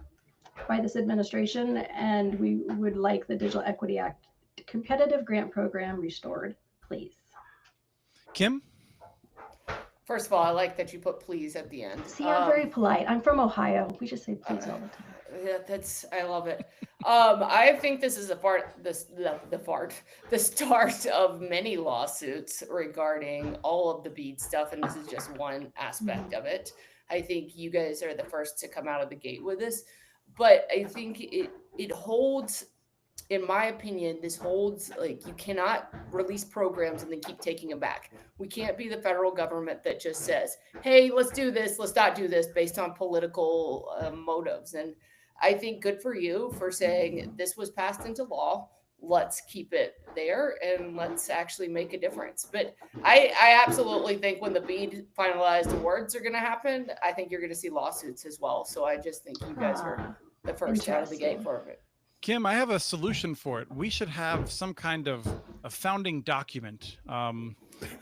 by this administration, and we would like the Digital Equity Act competitive grant program restored, please. Kim? First of all, I like that you put please at the end. See, I'm very polite. I'm from Ohio. We just say please all the time. Yeah, I love it. I think this is the start of many lawsuits regarding all of the BEAD stuff, and this is just one aspect of it. I think you guys are the first to come out of the gate with this. But I think it holds, in my opinion, this holds, like, you cannot release programs and then keep taking them back. We can't be the federal government that just says, hey, let's do this, let's not do this based on political motives. And I think good for you for saying this was passed into law. Let's keep it there and let's actually make a difference. But I absolutely think when the BEAD finalized awards are going to happen, I think you're going to see lawsuits as well. So I just think you guys are the first out of the gate for it. Kim, I have a solution for it. We should have some kind of a founding document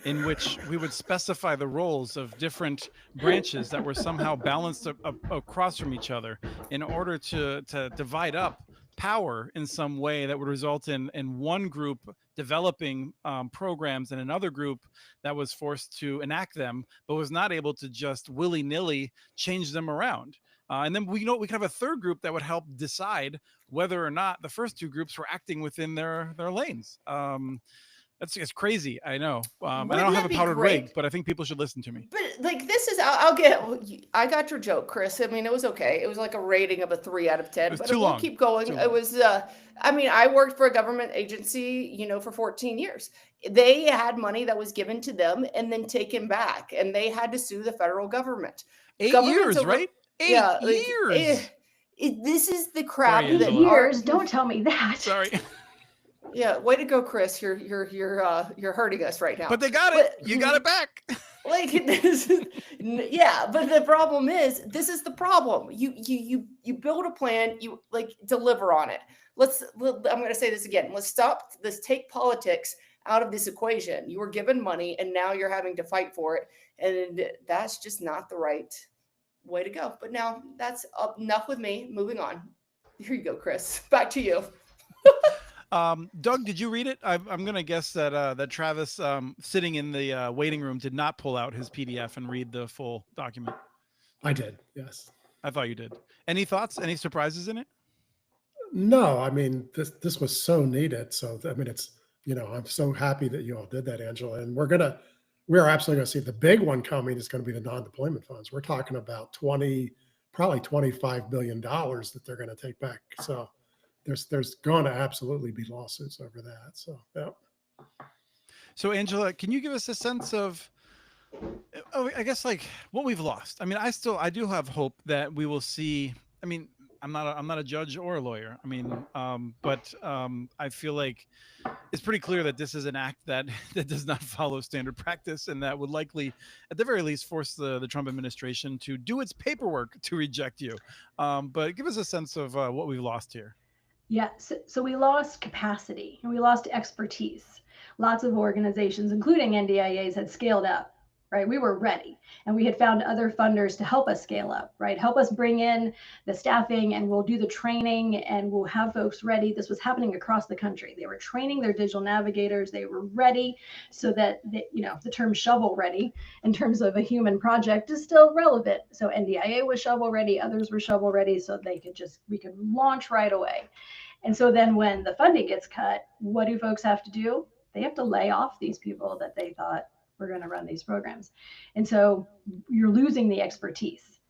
in which we would specify the roles of different branches that were somehow balanced across from each other in order to divide up power in some way that would result in one group developing programs and another group that was forced to enact them, but was not able to just willy-nilly change them around. And then we could have a third group that would help decide whether or not the first two groups were acting within their lanes. It's crazy, I know. And I don't have a powdered wig, but I think people should listen to me. But like, this is, I got your joke, Chris. I mean, it was okay. It was like a rating of a 3 out of 10, but we'll keep going. It was, I mean, I worked for a government agency, you know, for 14 years. They had money that was given to them and then taken back, and they had to sue the federal government. 8 years, right? 8 years. This is the crap. Sorry, that years. Don't tell me that. Sorry. Yeah, way to go, Chris. You're hurting us right now. But they got it. You got it back. Like this, yeah. But the problem is, this is the problem. You build a plan. You like deliver on it. I'm going to say this again. Let's take politics out of this equation. You were given money, and now you're having to fight for it, and that's just not the right way to go. But now that's enough with me. Moving on. Here you go, Chris. Back to you. Doug, did you read it? I'm going to guess that Travis, sitting in the waiting room, did not pull out his PDF and read the full document. I did, yes. I thought you did. Any thoughts? Any surprises in it? No, I mean, this was so needed. So, I mean, it's, you know, I'm so happy that you all did that, Angela. And we're absolutely going to see the big one coming is going to be the non-deployment funds. We're talking about probably $25 billion that they're going to take back. So there's going to absolutely be lawsuits over that. So, yeah. So, Angela, can you give us a sense of, I guess, like what we've lost? I mean, I do have hope that we will see. I mean, I'm not a judge or a lawyer. I mean, but I feel like it's pretty clear that this is an act that does not follow standard practice, and that would likely, at the very least, force the Trump administration to do its paperwork to reject you. But give us a sense of what we've lost here. Yeah, so we lost capacity and we lost expertise. Lots of organizations, including NDIAs, had scaled up, right? We were ready, and we had found other funders to help us scale up, right? Help us bring in the staffing, and we'll do the training, and we'll have folks ready. This was happening across the country. They were training their digital navigators. They were ready, so that the term shovel ready in terms of a human project is still relevant. So NDIA was shovel ready, others were shovel ready, so we could launch right away. And so then when the funding gets cut, what do folks have to do? They have to lay off these people that they thought were going to run these programs. And so you're losing the expertise.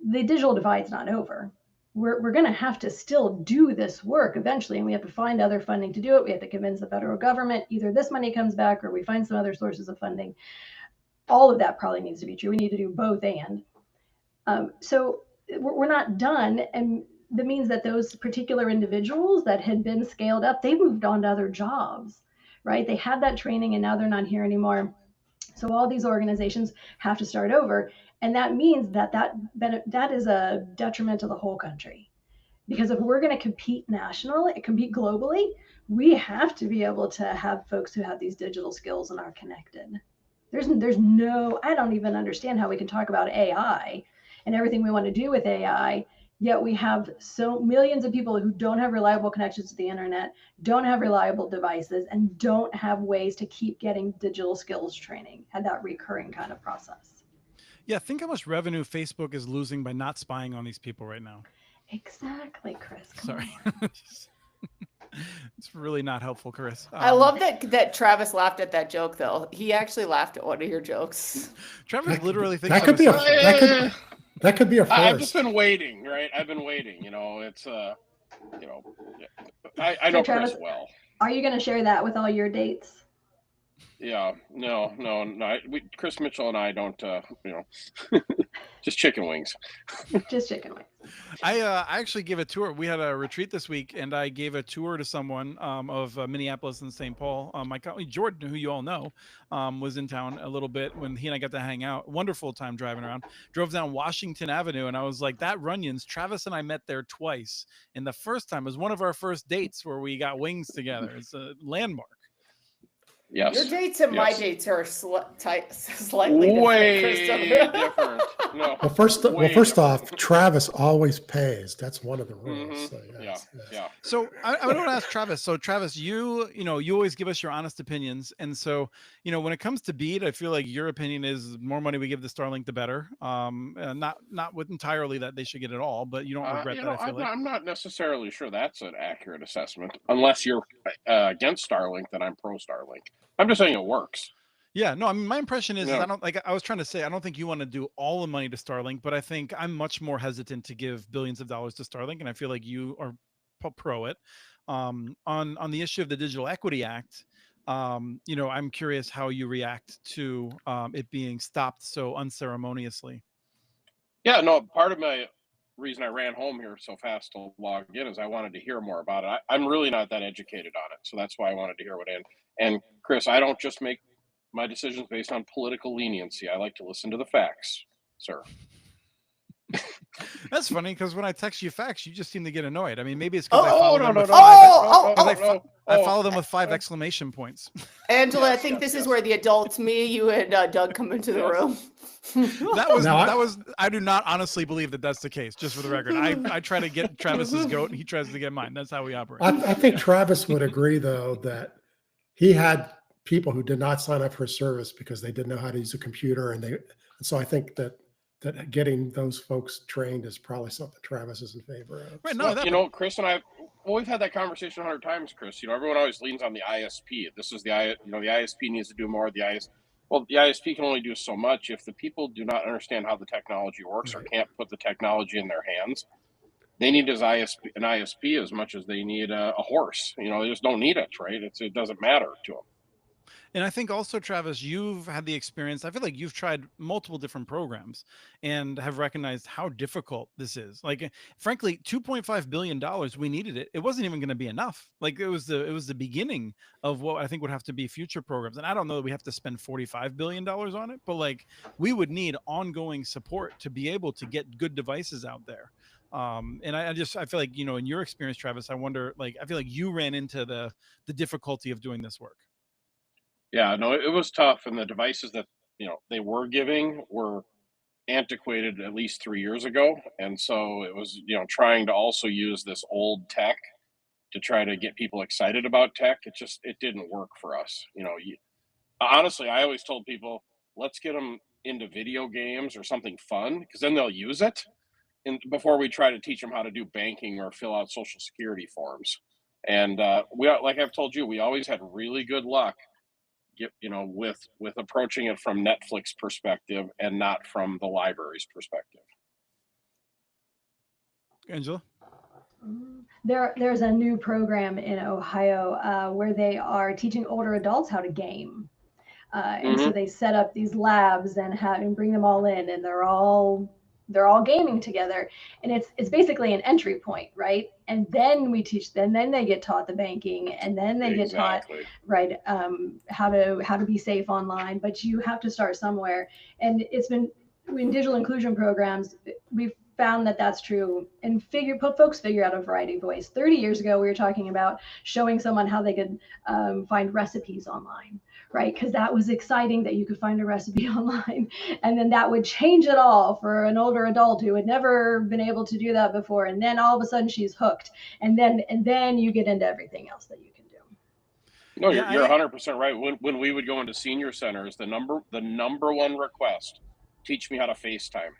The digital divide's not over. We're going to have to still do this work eventually, and we have to find other funding to do it. We have to convince the federal government either this money comes back or we find some other sources of funding. All of that probably needs to be true. We need to do both and. So we're not done, and that means that those particular individuals that had been scaled up, they moved on to other jobs, right? They had that training and now they're not here anymore. So all these organizations have to start over. And that means that is a detriment to the whole country. Because if we're going to compete nationally, compete globally, we have to be able to have folks who have these digital skills and are connected. I don't even understand how we can talk about AI and everything we want to do with AI, yet we have so millions of people who don't have reliable connections to the internet, don't have reliable devices, and don't have ways to keep getting digital skills training and that recurring kind of process. Yeah, think how much revenue Facebook is losing by not spying on these people right now. Exactly, Chris. Sorry. It's really not helpful, Chris. I love that Travis laughed at that joke, though. He actually laughed at one of your jokes. Travis literally thinks that could be that could be a first. I've just been waiting, right? I've been waiting. It's I know Travis, Chris well. Are you going to share that with all your dates? Yeah, no. Chris Mitchell and I don't, just chicken wings. Just chicken wings. I actually gave a tour. We had a retreat this week, and I gave a tour to someone of Minneapolis and St. Paul. My colleague Jordan, who you all know, was in town a little bit when he and I got to hang out. Wonderful time driving around. Drove down Washington Avenue, and I was like, that Runyon's. Travis and I met there twice, and the first time was one of our first dates where we got wings together. It's a landmark. Yes. Your dates and my Yes. dates are slightly Way different. different. No. Well, first off, Travis always pays. That's one of the rules. Mhm. So, Yeah. yes, yes. So I want to ask Travis. So Travis, you always give us your honest opinions, and so when it comes to BEAD, I feel like your opinion is more money we give the Starlink, the better. Not with entirely that they should get it all, but you don't regret that. I feel like I'm not necessarily sure that's an accurate assessment. Unless you're against Starlink, then I'm pro Starlink. I'm just saying it works. Yeah, no, I mean, my impression is Yeah. I don't like. I was trying to say I don't think you want to do all the money to Starlink, but I think I'm much more hesitant to give billions of dollars to Starlink, and I feel like you are pro it. On the issue of the Digital Equity Act, I'm curious how you react to it being stopped so unceremoniously. Yeah, no, part of my reason I ran home here so fast to log in is I wanted to hear more about it. I'm really not that educated on it, so that's why I wanted to hear what in. And Chris, I don't just make my decisions based on political leniency. I like to listen to the facts, sir. That's funny because when I text you facts, you just seem to get annoyed. I mean, maybe it's Oh, because I follow no, them no, with no, five. I no. follow them with 5 exclamation points. Angela, Yes, I think yes, this yes. is where the adults, me, you, and Doug come into the Yes. room. That was. I do not honestly believe that that's the case. Just for the record, I try to get Travis's goat, and he tries to get mine. That's how we operate. I think Travis would agree, though, that he had people who did not sign up for service because they didn't know how to use a computer, and so I think that getting those folks trained is probably something Travis is in favor of. Right? Well, No, Chris and I, we've had that conversation 100 times, Chris. Everyone always leans on the ISP. This is the ISP needs to do more. The ISP can only do so much. If the people do not understand how the technology works or can't put the technology in their hands, they need an ISP as much as they need a horse. They just don't need it, right? It doesn't matter to them. And I think also, Travis, you've had the experience. I feel like you've tried multiple different programs and have recognized how difficult this is. Like, frankly, $2.5 billion, we needed it. It wasn't even going to be enough. Like, it was the beginning of what I think would have to be future programs. And I don't know that we have to spend $45 billion on it, but like, we would need ongoing support to be able to get good devices out there. And I feel like, in your experience, Travis, I wonder, like, I feel like you ran into the difficulty of doing this work. Yeah, no, it was tough, and the devices that they were giving were antiquated at least 3 years ago, and so it was trying to also use this old tech to try to get people excited about tech. It didn't work for us. Honestly, I always told people, let's get them into video games or something fun, because then they'll use it, and before we try to teach them how to do banking or fill out Social Security forms. And like I've told you, we always had really good luck with approaching it from Netflix perspective and not from the library's perspective. Angela? There's a new program in Ohio where they are teaching older adults how to game. And so they set up these labs and bring them all in, and they're all gaming together, and it's basically an entry point, right? And then we teach them, then they get taught the banking, and then they get taught, right, how to be safe online. But you have to start somewhere, and it's been in digital inclusion programs, we've found that that's true, and folks figure out a variety of ways. 30 years ago, we were talking about showing someone how they could find recipes online, right? Because that was exciting that you could find a recipe online, and then that would change it all for an older adult who had never been able to do that before, and then all of a sudden she's hooked, and then you get into everything else that you can do. No, you're 100% right. When we would go into senior centers, the number one request, teach me how to FaceTime.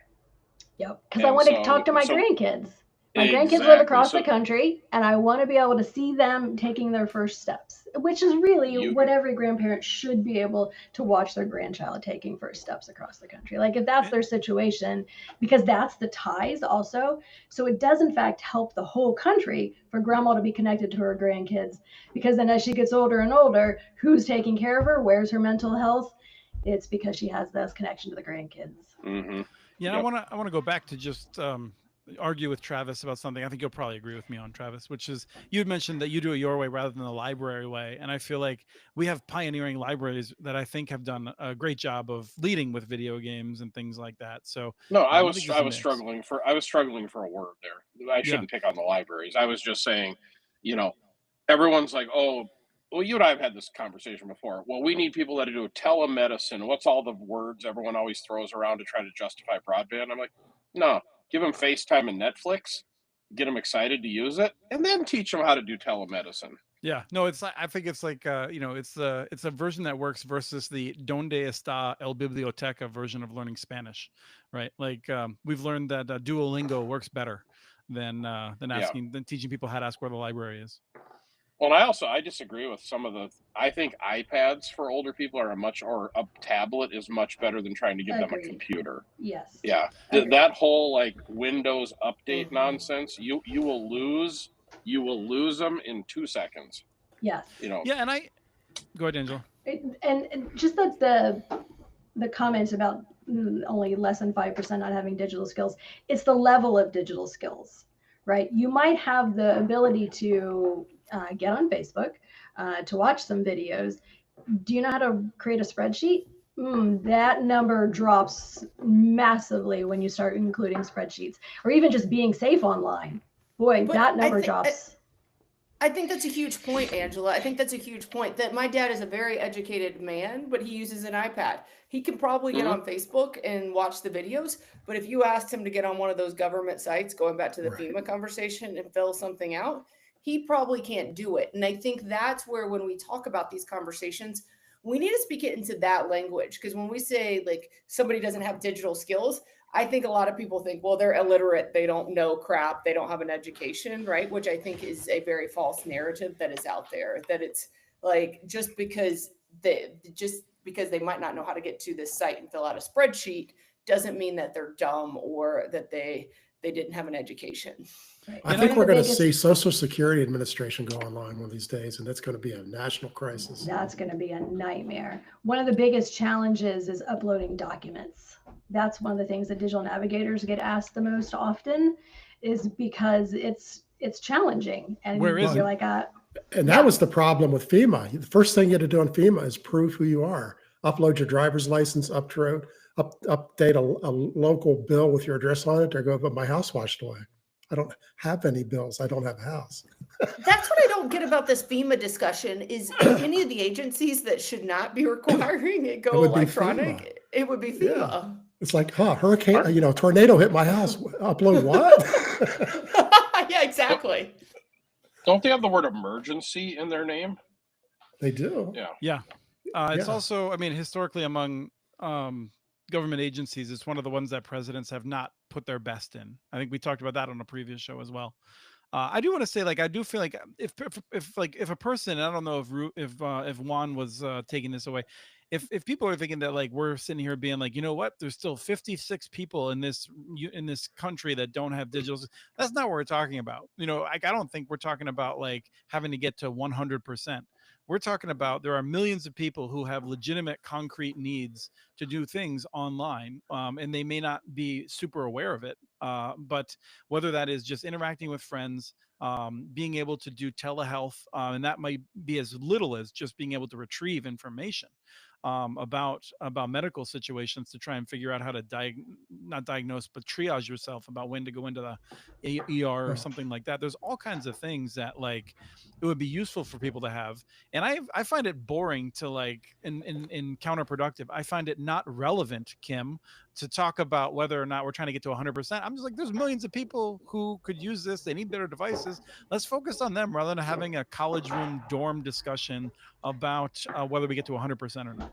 Yep, because I want to talk to my grandkids. My grandkids live across the country, and I want to be able to see them taking their first steps, which is really what every grandparent should be able to watch their grandchild taking first steps across the country. Like, if that's their situation, because that's the ties also. So it does, in fact, help the whole country for grandma to be connected to her grandkids, because then as she gets older and older, who's taking care of her? Where's her mental health? It's because she has this connection to the grandkids. Mm-hmm. Yeah, yep. I want to go back to just argue with Travis about something I think you'll probably agree with me on, Travis, which is you had mentioned that you do it your way rather than the library way. And I feel like we have pioneering libraries that I think have done a great job of leading with video games and things like that. So no, I was struggling for a word there. I shouldn't pick on the libraries. I was just saying, everyone's like, oh, well, you and I have had this conversation before. Well, we need people that do telemedicine. What's all the words everyone always throws around to try to justify broadband? I'm like, no, give them FaceTime and Netflix, get them excited to use it, and then teach them how to do telemedicine. Yeah, no, it's like, I think it's like, it's a version that works versus the Donde está el biblioteca version of learning Spanish, right? Like, we've learned that Duolingo works better than teaching people how to ask where the library is. Well, I disagree with some of I think iPads for older people are or a tablet is much better than trying to give them a computer. Yes. Yeah. That whole like Windows update nonsense, you will lose them in 2 seconds. Yes. Yeah, and go ahead, Angela. And just the comment about only less than 5% not having digital skills, it's the level of digital skills, right? You might have the ability to get on Facebook, to watch some videos. Do you know how to create a spreadsheet? That number drops massively when you start including spreadsheets, or even just being safe online. Boy, but that number drops. I think that's a huge point, Angela. I think that's a huge point, that my dad is a very educated man, but he uses an iPad. He can probably get on Facebook and watch the videos, but if you asked him to get on one of those government sites, going back to the FEMA conversation, and fill something out, he probably can't do it. And I think that's where, when we talk about these conversations, we need to speak it into that language. Because when we say like somebody doesn't have digital skills, I think a lot of people think, well, they're illiterate, they don't know crap, they don't have an education, right? Which I think is a very false narrative that is out there, that it's like just because they might not know how to get to this site and fill out a spreadsheet doesn't mean that they're dumb or that they didn't have an education. Right. I think we're going to see Social Security Administration go online one of these days, and that's going to be a national crisis. That's going to be a nightmare. One of the biggest challenges is uploading documents. That's one of the things that digital navigators get asked the most often, is because it's challenging. And where is it? Like, and that was the problem with FEMA. The first thing you had to do on FEMA is prove who you are. Upload your driver's license, update a local bill with your address on it, or go, but my house washed away. I don't have any bills. I don't have a house. That's what I don't get about this FEMA discussion, is any of the agencies that should not be requiring it go electronic, it would be FEMA. Yeah. It's like, hurricane, tornado hit my house. Upload what? Yeah, exactly. Don't they have the word emergency in their name? They do. Yeah. It's also, I mean, historically among government agencies, it's one of the ones that presidents have not put their best in. I think we talked about that on a previous show as well. I do want to say, like, I do feel like if a person, I don't know if Juan was taking this away, if people are thinking that like we're sitting here being like, you know what, there's still 56 people in this country that don't have digital, that's not what we're talking about. Like, I don't think we're talking about like having to get to 100%. We're talking about there are millions of people who have legitimate concrete needs to do things online, and they may not be super aware of it. But whether that is just interacting with friends, being able to do telehealth, and that might be as little as just being able to retrieve information about medical situations to try and figure out how to not diagnose, but triage yourself about when to go into the ER or something like that. There's all kinds of things that like it would be useful for people to have. And I find it boring to like, in counterproductive. I find it not relevant, Kim, to talk about whether or not we're trying to get to 100%. I'm just like, there's millions of people who could use this. They need better devices. Let's focus on them rather than having a college room dorm discussion about whether we get to 100% or not.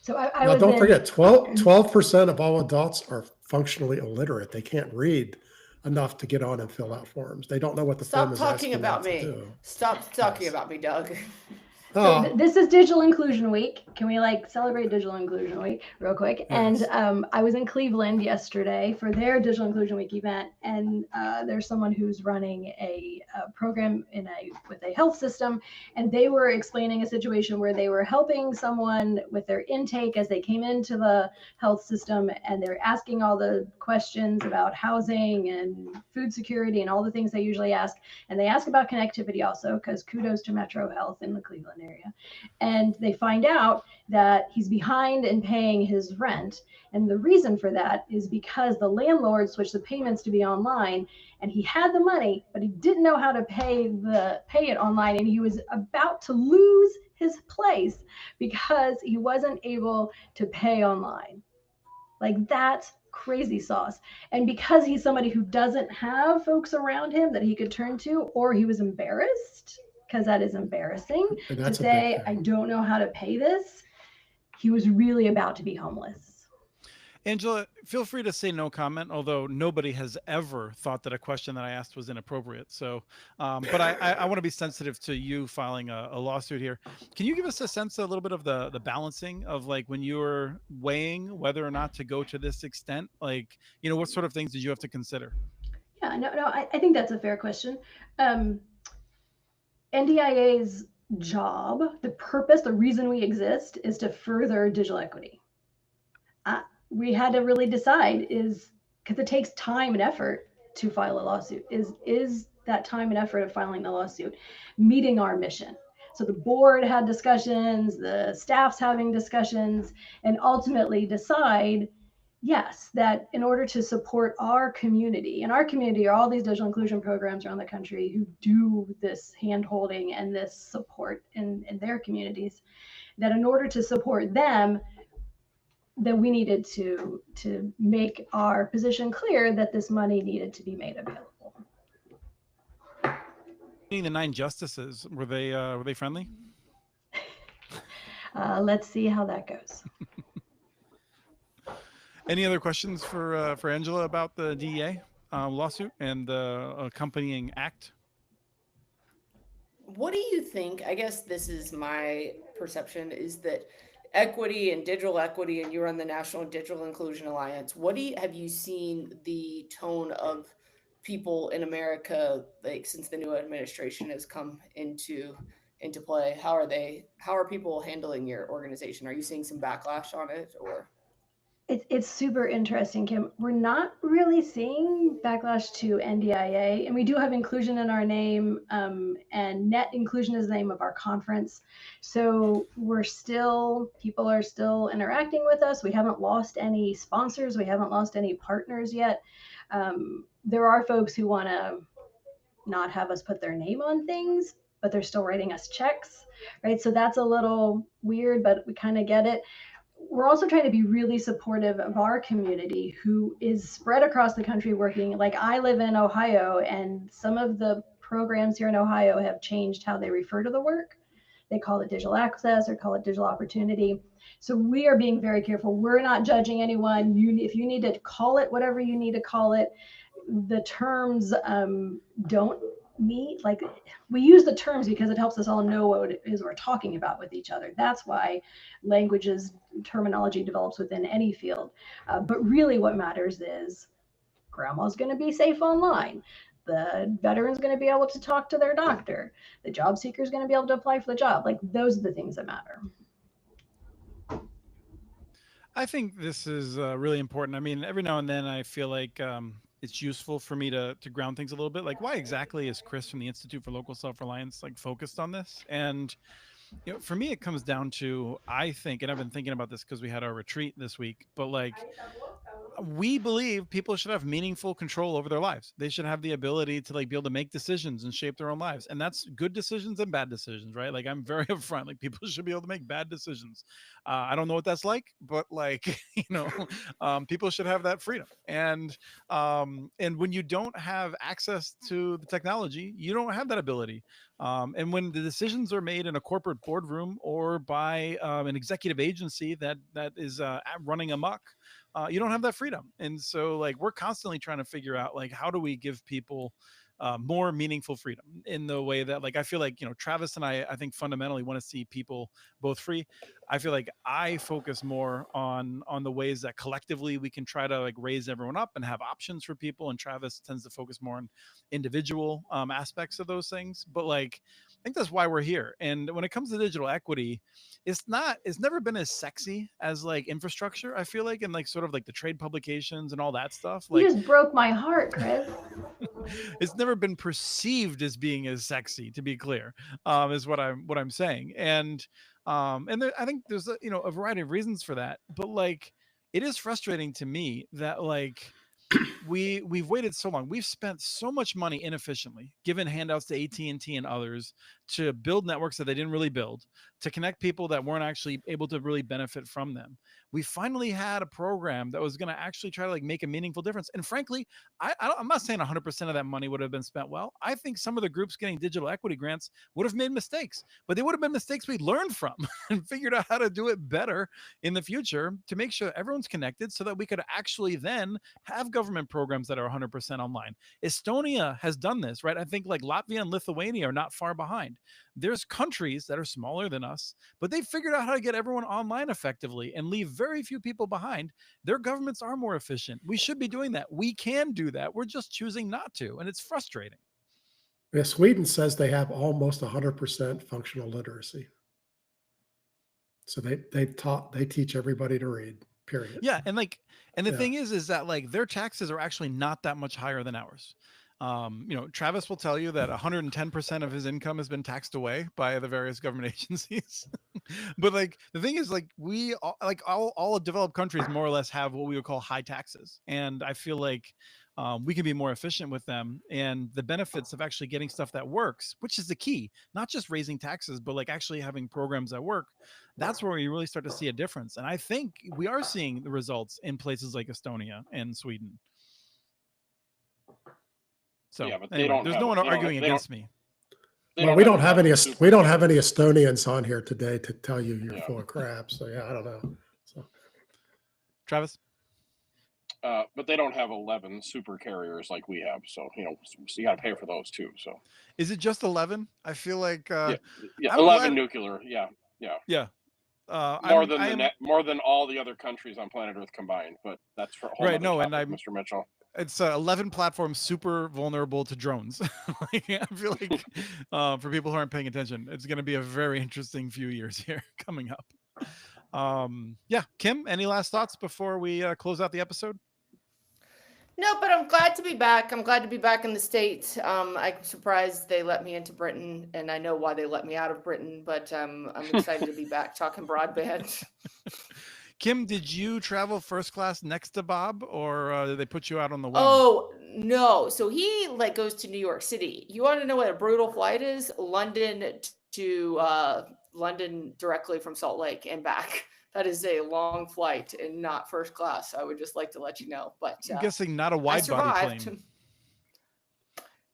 So don't forget, 12% of all adults are functionally illiterate. They can't read enough to get on and fill out forms. They don't know what the form is asking them to do. Stop talking about me, Doug. So this is Digital Inclusion Week. Can we like celebrate Digital Inclusion Week real quick? Yes. And I was in Cleveland yesterday for their Digital Inclusion Week event, and there's someone who's running a program with a health system, and they were explaining a situation where they were helping someone with their intake as they came into the health system, and they're asking all the questions about housing and food security and all the things they usually ask, and they ask about connectivity also, because kudos to Metro Health in the Cleveland area. area. And they find out that he's behind in paying his rent. And the reason for that is because the landlord switched the payments to be online, and he had the money, but he didn't know how to pay it online. And he was about to lose his place because he wasn't able to pay online. Like, that's crazy sauce. And because he's somebody who doesn't have folks around him that he could turn to, or he was embarrassed, because that is embarrassing to say, I don't know how to pay this, he was really about to be homeless. Angela, feel free to say no comment, although nobody has ever thought that a question that I asked was inappropriate. So, but I want to be sensitive to you filing a lawsuit here. Can you give us a sense, a little bit of the balancing of, like, when you were weighing whether or not to go to this extent, like, you know, what sort of things did you have to consider? Yeah, no, I think that's a fair question. NDIA's job, the purpose, the reason we exist is to further digital equity. We had to really decide, is because it takes time and effort to file a lawsuit, is that time and effort of filing the lawsuit meeting our mission? So the board had discussions, the staff's having discussions, and ultimately decide, yes, that in order to support our community, and our community are all these digital inclusion programs around the country who do this hand-holding and this support in their communities, that in order to support them, that we needed to make our position clear that this money needed to be made available. The 9 justices, were they friendly? Let's see how that goes. Any other questions for Angela about the DEA lawsuit and the accompanying act? What do you think? I guess this is my perception, is that equity and digital equity, and you're on the National Digital Inclusion Alliance. Have you seen the tone of people in America, like, since the new administration has come into play? How are people handling your organization? Are you seeing some backlash on it, or? It's super interesting, Kim. We're not really seeing backlash to NDIA, and we do have inclusion in our name, and net inclusion is the name of our conference. So people are still interacting with us. We haven't lost any sponsors. We haven't lost any partners yet. There are folks who want to not have us put their name on things, but they're still writing us checks, right? So that's a little weird, but we kind of get it. We're also trying to be really supportive of our community who is spread across the country working. Like, I live in Ohio, and some of the programs here in Ohio have changed how they refer to the work. They call it digital access or call it digital opportunity. So we are being very careful. We're not judging anyone. If you need to call it whatever you need to call it, the terms don't meet. Like, we use the terms because it helps us all know what it is we're talking about with each other. That's why terminology develops within any field. But really what matters is grandma's going to be safe online. The veteran's going to be able to talk to their doctor. The job seeker is going to be able to apply for the job. Like, those are the things that matter. I think this is really important. I mean, every now and then I feel like it's useful for me to ground things a little bit. Like, why exactly is Chris from the Institute for Local Self-Reliance, like, focused on this? And, you know, for me, it comes down to, I think, and I've been thinking about this because we had our retreat this week, but, like, we believe people should have meaningful control over their lives. They should have the ability to, like, be able to make decisions and shape their own lives. And that's good decisions and bad decisions, right? Like, I'm very upfront, like, people should be able to make bad decisions. I don't know what that's like, but, like, you know, people should have that freedom. And when you don't have access to the technology, you don't have that ability. And when the decisions are made in a corporate boardroom or by an executive agency that is running amok, you don't have that freedom. And so, like, we're constantly trying to figure out, like, how do we give people more meaningful freedom in the way that, like, I feel like, you know, Travis and I think fundamentally want to see people both free. I feel like I focus more on the ways that collectively we can try to like raise everyone up and have options for people. And Travis tends to focus more on individual aspects of those things. But like, I think that's why we're here. And when it comes to digital equity, it's never been as sexy as like infrastructure, I feel like, and like sort of like the trade publications and all that stuff. Like, You just broke my heart, Chris. it's never been perceived as being as sexy, to be clear, is what I'm saying. And I think there's a variety of reasons for that, but like, it is frustrating to me that like we've waited so long. We've spent so much money inefficiently, given handouts to AT&T and others to build networks that they didn't really build, to connect people that weren't actually able to really benefit from them. We finally had a program that was going to actually try to like make a meaningful difference. And frankly, I'm not saying 100% of that money would have been spent well. I think some of the groups getting digital equity grants would have made mistakes, but they would have been mistakes we learned from and figured out how to do it better in the future to make sure everyone's connected so that we could actually then have government programs that are 100% online. Estonia has done this, right? I think like Latvia and Lithuania are not far behind. There's countries that are smaller than us, but they figured out how to get everyone online effectively and leave very few people behind. Their governments are more efficient. We should be doing that. We can do that. We're just choosing not to, and it's frustrating. Yeah, Sweden says they have almost 100% functional literacy. So they teach everybody to read, period. Yeah, and the thing is that like their taxes are actually not that much higher than ours. Travis will tell you that 110% of his income has been taxed away by the various government agencies. But like the thing is, like we all developed countries more or less have what we would call high taxes, and I feel like we can be more efficient with them. And the benefits of actually getting stuff that works, which is the key, not just raising taxes, but like actually having programs that work. That's where we really start to see a difference. And I think we are seeing the results in places like Estonia and Sweden. So yeah, but anyway, there's no one arguing against me. Well, we don't have any Estonians on here today to tell you you're full of crap. So yeah, I don't know. So Travis? But they don't have 11 super carriers like we have. So, so you got to pay for those too. So is it just 11? I feel like 11 nuclear. Yeah. More than all the other countries on planet Earth combined. But that's for a whole right. No, topic, and Mr. Mitchell. It's 11 platforms super vulnerable to drones. I feel like for people who aren't paying attention, it's going to be a very interesting few years here coming up. Kim, any last thoughts before we close out the episode? No, but I'm glad to be back. I'm glad to be back in the States. I'm surprised they let me into Britain, and I know why they let me out of Britain, but I'm excited to be back talking broadband. Kim, did you travel first class next to Bob, or did they put you out on the wing? Oh, no. So he goes to New York City. You want to know what a brutal flight is? London to London directly from Salt Lake and back. That is a long flight and not first class. I would just like to let you know. But I'm guessing not a wide body plane.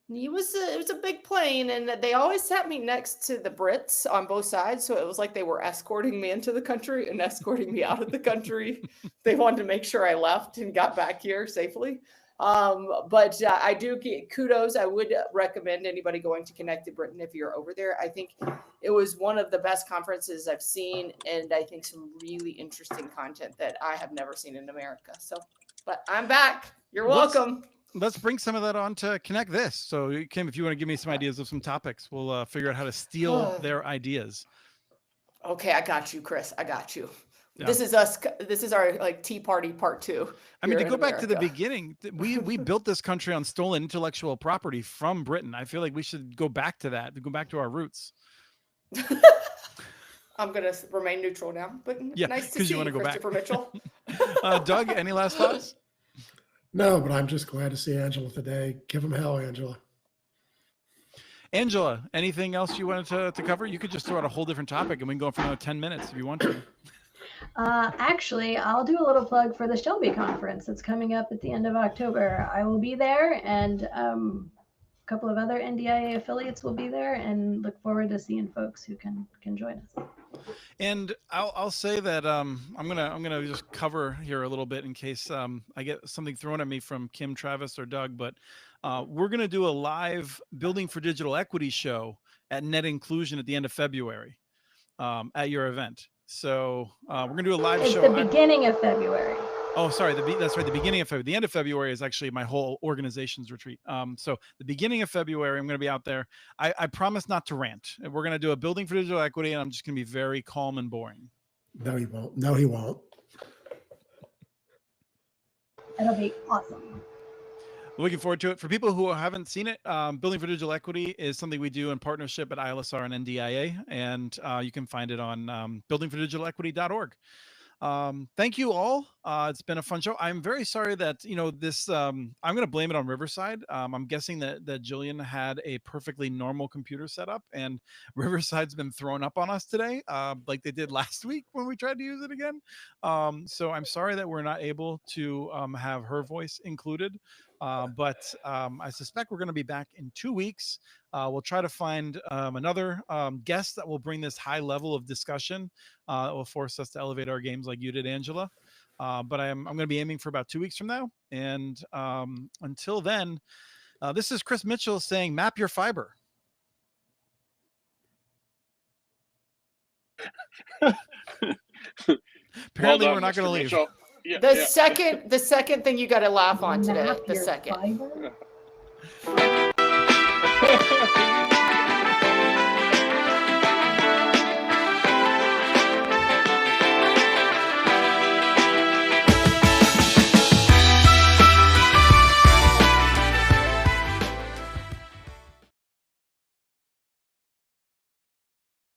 It was a big plane, and they always sat me next to the Brits on both sides. So it was like they were escorting me into the country and escorting me out of the country. They wanted to make sure I left and got back here safely. But I do get kudos. I would recommend anybody going to Connected Britain if you're over there. I think it was one of the best conferences I've seen, and I think some really interesting content that I have never seen in America. So, but I'm back. You're welcome. Let's bring some of that on to Connect This. So, Kim, if you want to give me some ideas of some topics, we'll figure out how to steal their ideas. Okay, I got you, Chris. I got you. Yeah. This is us. This is our Tea Party Part 2. I mean, to go back to the beginning, we built this country on stolen intellectual property from Britain. I feel like we should go back to that, go back to our roots. I'm going to remain neutral now, but nice to see you, Christopher Mitchell. Doug, any last thoughts? No, but I'm just glad to see Angela today. Give them hell, Angela. Angela, anything else you wanted to cover? You could just throw out a whole different topic and we can go for another 10 minutes if you want to. Actually, I'll do a little plug for the Shelby conference. It's coming up at the end of October. I will be there, and a couple of other NDIA affiliates will be there, and look forward to seeing folks who can join us. And I'll say that I'm gonna just cover here a little bit in case I get something thrown at me from Kim, Travis, or Doug. But we're gonna do a live Building for Digital Equity show at Net Inclusion at the end of February at your event. So we're gonna do a live It's show. the beginning of February. Oh, sorry. That's right. The beginning of February. The end of February is actually my whole organization's retreat. So the beginning of February, I'm going to be out there. I promise not to rant. We're going to do a building for digital equity, and I'm just going to be very calm and boring. No, he won't. No, he won't. It'll be awesome. Looking forward to it. For people who haven't seen it, Building for Digital Equity is something we do in partnership at ILSR and NDIA, and you can find it on buildingfordigitalequity.org. Thank you all. It's been a fun show. I'm very sorry that, this, I'm going to blame it on Riverside. I'm guessing that Jillian had a perfectly normal computer setup, and Riverside's been thrown up on us today, like they did last week when we tried to use it again. So I'm sorry that we're not able to have her voice included. But I suspect we're going to be back in 2 weeks. We'll try to find another guest that will bring this high level of discussion that will force us to elevate our games like you did, Angela. But I'm going to be aiming for about 2 weeks from now. And until then, this is Chris Mitchell saying, map your fiber. Apparently, we're not going to leave. Mitchell. Yeah, The second thing you got to laugh on today. Map The your second. fiber?